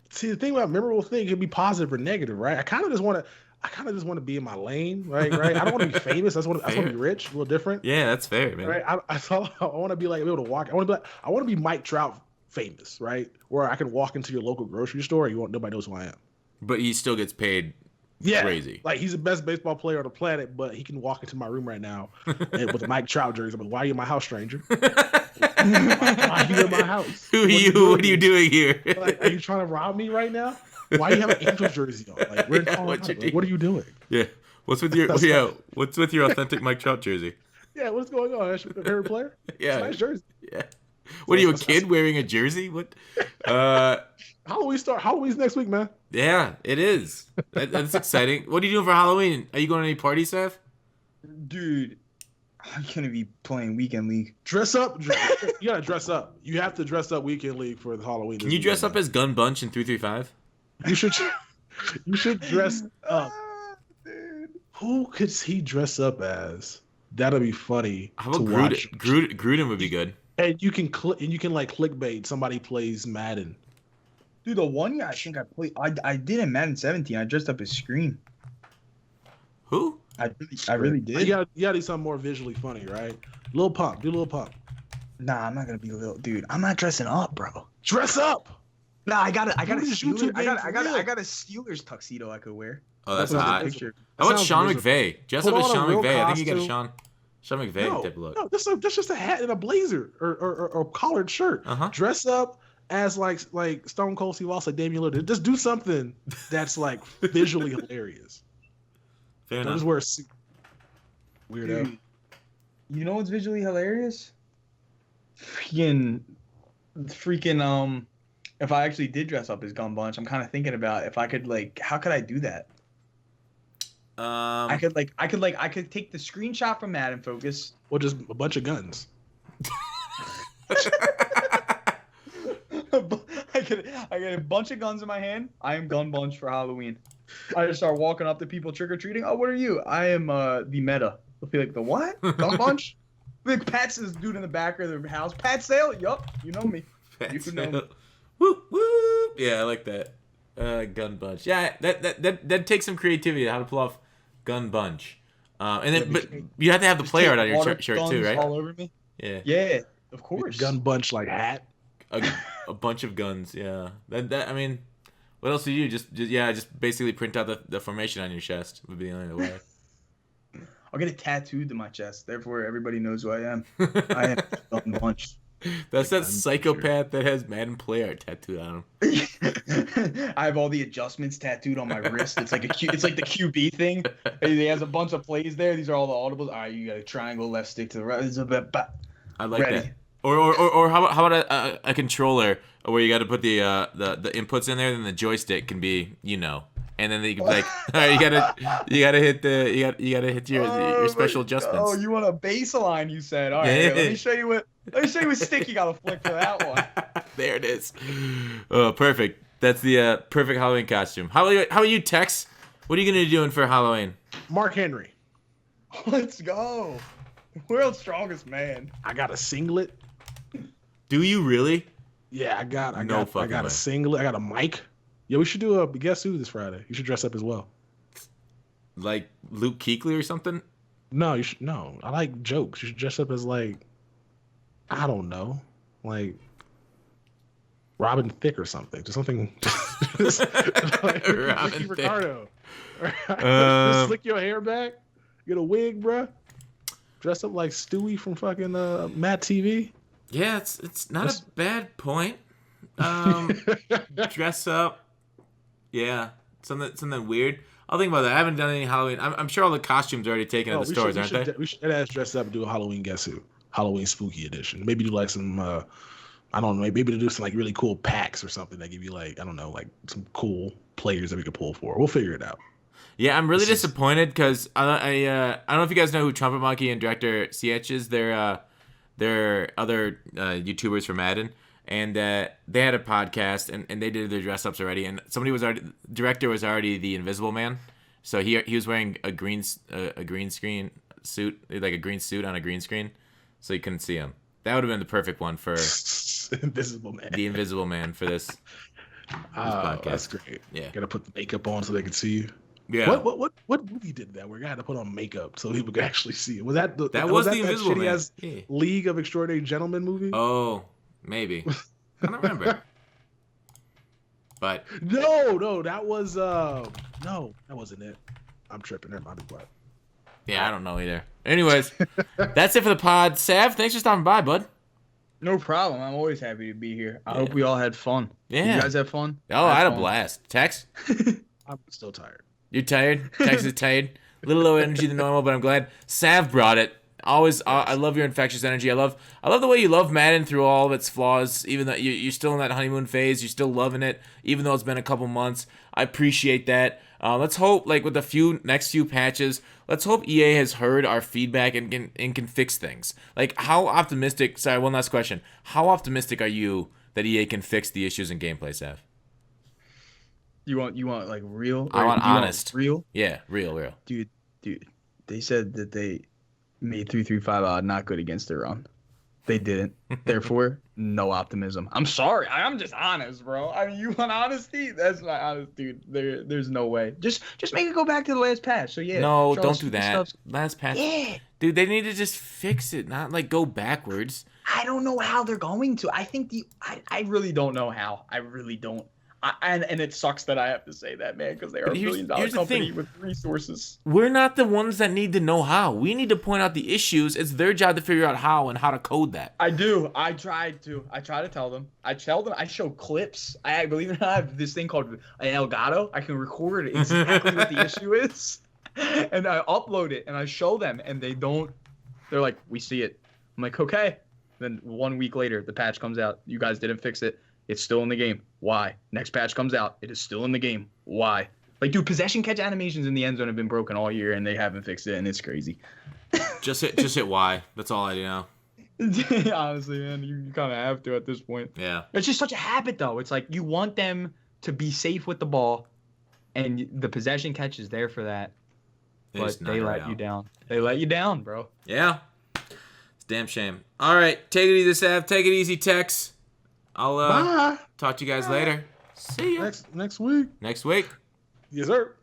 See, the thing about memorable thing can be positive or negative, right? I kind of just want to be in my lane, right? I don't want to be famous. I just want to be rich, a little different. Yeah, that's fair, man. Right? I want to be, like, able to walk. I want to be Mike Trout famous, right? Where I can walk into your local grocery store and nobody knows who I am. But he still gets paid. Yeah, crazy. Like, he's the best baseball player on the planet, but he can walk into my room right now with a Mike Trout jersey. I'm like, why are you in my house, stranger? Why are you in my house? What are you doing here? Like, are you trying to rob me right now? Why do you have an Angels jersey on? Like, what are you doing? Yeah. What's with your authentic Mike Trout jersey? Yeah, what's going on? That's your favorite player? Yeah. It's a nice jersey. Yeah. What are you, a kid wearing a jersey? What? Halloween's next week, man. Yeah, it is. That's exciting. What are you doing for Halloween? Are you going to any parties, Seth? Dude, I'm gonna be playing Weekend League. Dress up. You gotta dress up. You have to dress up Weekend League for the Halloween. Can you dress up as Gun Bunch in 335? You should dress up. Dude. Who could he dress up as? That'll be funny. How about Gruden would be good. And you can like clickbait. Somebody plays Madden. Dude, the one guy I think I played, I did in Madden 17. I dressed up as Scream. Who? I really did. You gotta do something more visually funny, right? Lil Pump. Do Lil Pump. Nah, I'm not gonna be little, dude. I'm not dressing up, bro. Dress up. Nah, I got a Do this YouTube Steelers. game for real. I got a Steelers tuxedo I could wear. Oh, that's Put up a hot. picture. How about sounds Sean miserable. McVay? Dress Put up as on a Sean real McVay. I think you got a costume. Sean McVay type of look. No, that's just a hat and a blazer or a collared shirt. Uh-huh. Dress up as like Stone Cold Steve Austin, like Damian Lillard. Just do something that's like visually hilarious. Fair Don't enough. just wear a suit. Weirdo. Dude, you know what's visually hilarious? Freaking if I actually did dress up as Gun Bunch, I'm kind of thinking about if I could how could I do that? I could take the screenshot from Madden Focus. Or just a bunch of guns. I get a bunch of guns in my hand. I am Gun Bunch for Halloween. I just start walking up to people trick or treating. Oh, what are you? I am the meta. They'll be like, the what? Gun Bunch? Like Pat's this dude in the back of the house. Pat Sale? Yup, you know me. You know me. Whoop whoop. Yeah, I like that. Gun Bunch. Yeah, that takes some creativity how to pull off Gun Bunch. And then, but you have to have the play art on your shirt too, right? All over me. Yeah. Yeah, of course. Gun Bunch like hat. A bunch of guns. Yeah. That I mean, what else do you do? Just basically print out the formation on your chest would be the only way. I'll get it tattooed to my chest. Therefore, everybody knows who I am. I am Gun Bunch. That's that psychopath that has Madden play art tattooed on him. I have all the adjustments tattooed on my wrist. It's like it's like the QB thing. He has a bunch of plays there. These are all the audibles. All right, you got a triangle, left stick to the right. It's a bit. I like Ready. that. Or how about a controller where you got to put the inputs in there, then the joystick can be and then you can be like, all right, you gotta hit your special adjustments. Oh, you want a baseline? You said. All right, here, let me show you what stick you gotta flick for that one. There it is. Oh, perfect. That's the perfect Halloween costume. How are you, Tex? What are you gonna be doing for Halloween? Mark Henry. Let's go. World's strongest man. I got a singlet. Do you really? Yeah, I got way. a singlet. I got a mic. Yeah, we should do a Guess Who this Friday. You should dress up as well. Like Luke Kuechly or something? No, you should. No, I like jokes. You should dress up as I don't know, like Robin Thicke or something. Just something. Just like Robin Ricky Thicke. Ricardo. Just slick your hair back. Get a wig, bruh. Dress up like Stewie from fucking Matt TV. Yeah, it's not a bad point. Dress up. Yeah, something weird. I'll think about that. I haven't done any Halloween. I'm sure all the costumes are already taken at the stores, aren't they? We should dress up and do a Halloween Guess Who. Halloween Spooky Edition. Maybe do like some, I don't know, maybe to do some like really cool packs or something that give you like, I don't know, like some cool players that we could pull for. We'll figure it out. Yeah, I'm really disappointed because I don't know if you guys know who Trumpet Monkey and director CH is. They're other YouTubers for Madden. And they had a podcast, and they did their dress ups already. And director was already the Invisible Man, so he was wearing a green screen suit, like a green suit on a green screen, so you couldn't see him. That would have been the perfect one for Invisible Man. The Invisible Man for this podcast. That's great. Yeah, gotta put the makeup on so they can see you. Yeah. What movie did that where you had to put on makeup so people could actually see you? Was that the Invisible Man? Yeah. League of Extraordinary Gentlemen movie? Oh. Maybe. I don't remember. But no, that was no, that wasn't it. I'm tripping. Never mind. Be quiet. Yeah, I don't know either. Anyways, that's it for the pod. Sav, thanks for stopping by, bud. No problem. I'm always happy to be here. I hope we all had fun. Yeah. Did you guys have fun? Oh, I had a blast. Tex? I'm still tired. You're tired? Tex is tired. A little lower energy than normal, but I'm glad. Sav brought it. Always, I love your infectious energy. I love the way you love Madden through all of its flaws. Even though you're still in that honeymoon phase, you're still loving it. Even though it's been a couple months, I appreciate that. Let's hope, like with the next few patches, let's hope EA has heard our feedback and can fix things. Like, how optimistic? Sorry, one last question. How optimistic are you that EA can fix the issues in gameplay, Sav? You want like real? I want honest. Real? Yeah, real. Dude. They said that they made 335 not good against their run. They didn't. Therefore, no optimism. I'm sorry. I'm just honest, bro. I mean, you want honesty? That's not honest, dude. There's no way. Just make it go back to the last patch. So yeah. No, Charles, don't do that. Last patch. Yeah. Dude, they need to just fix it, not like go backwards. I don't know how they're going to. I think I really don't know how. I really don't. And it sucks that I have to say that, man, because they are a $1 billion company with resources. We're not the ones that need to know how. We need to point out the issues. It's their job to figure out how and how to code that. I do. I try to tell them. I show clips. I believe it or not, I have this thing called Elgato. I can record exactly what the issue is, and I upload it and I show them, and they don't. They're like, we see it. I'm like, okay. Then 1 week later, the patch comes out. You guys didn't fix it. It's still in the game. Why? Next patch comes out. It is still in the game. Why? Like, dude, possession catch animations in the end zone have been broken all year, and they haven't fixed it, and it's crazy. Just hit Y. That's all I do now. Honestly, man, you kind of have to at this point. Yeah. It's just such a habit, though. It's like you want them to be safe with the ball, and the possession catch is there for that. But they let you down. They let you down, bro. Yeah. It's a damn shame. All right. Take it easy, Sav. Take it easy, Tex. I'll talk to you guys later. See ya. Next week. Next week. Yes, sir.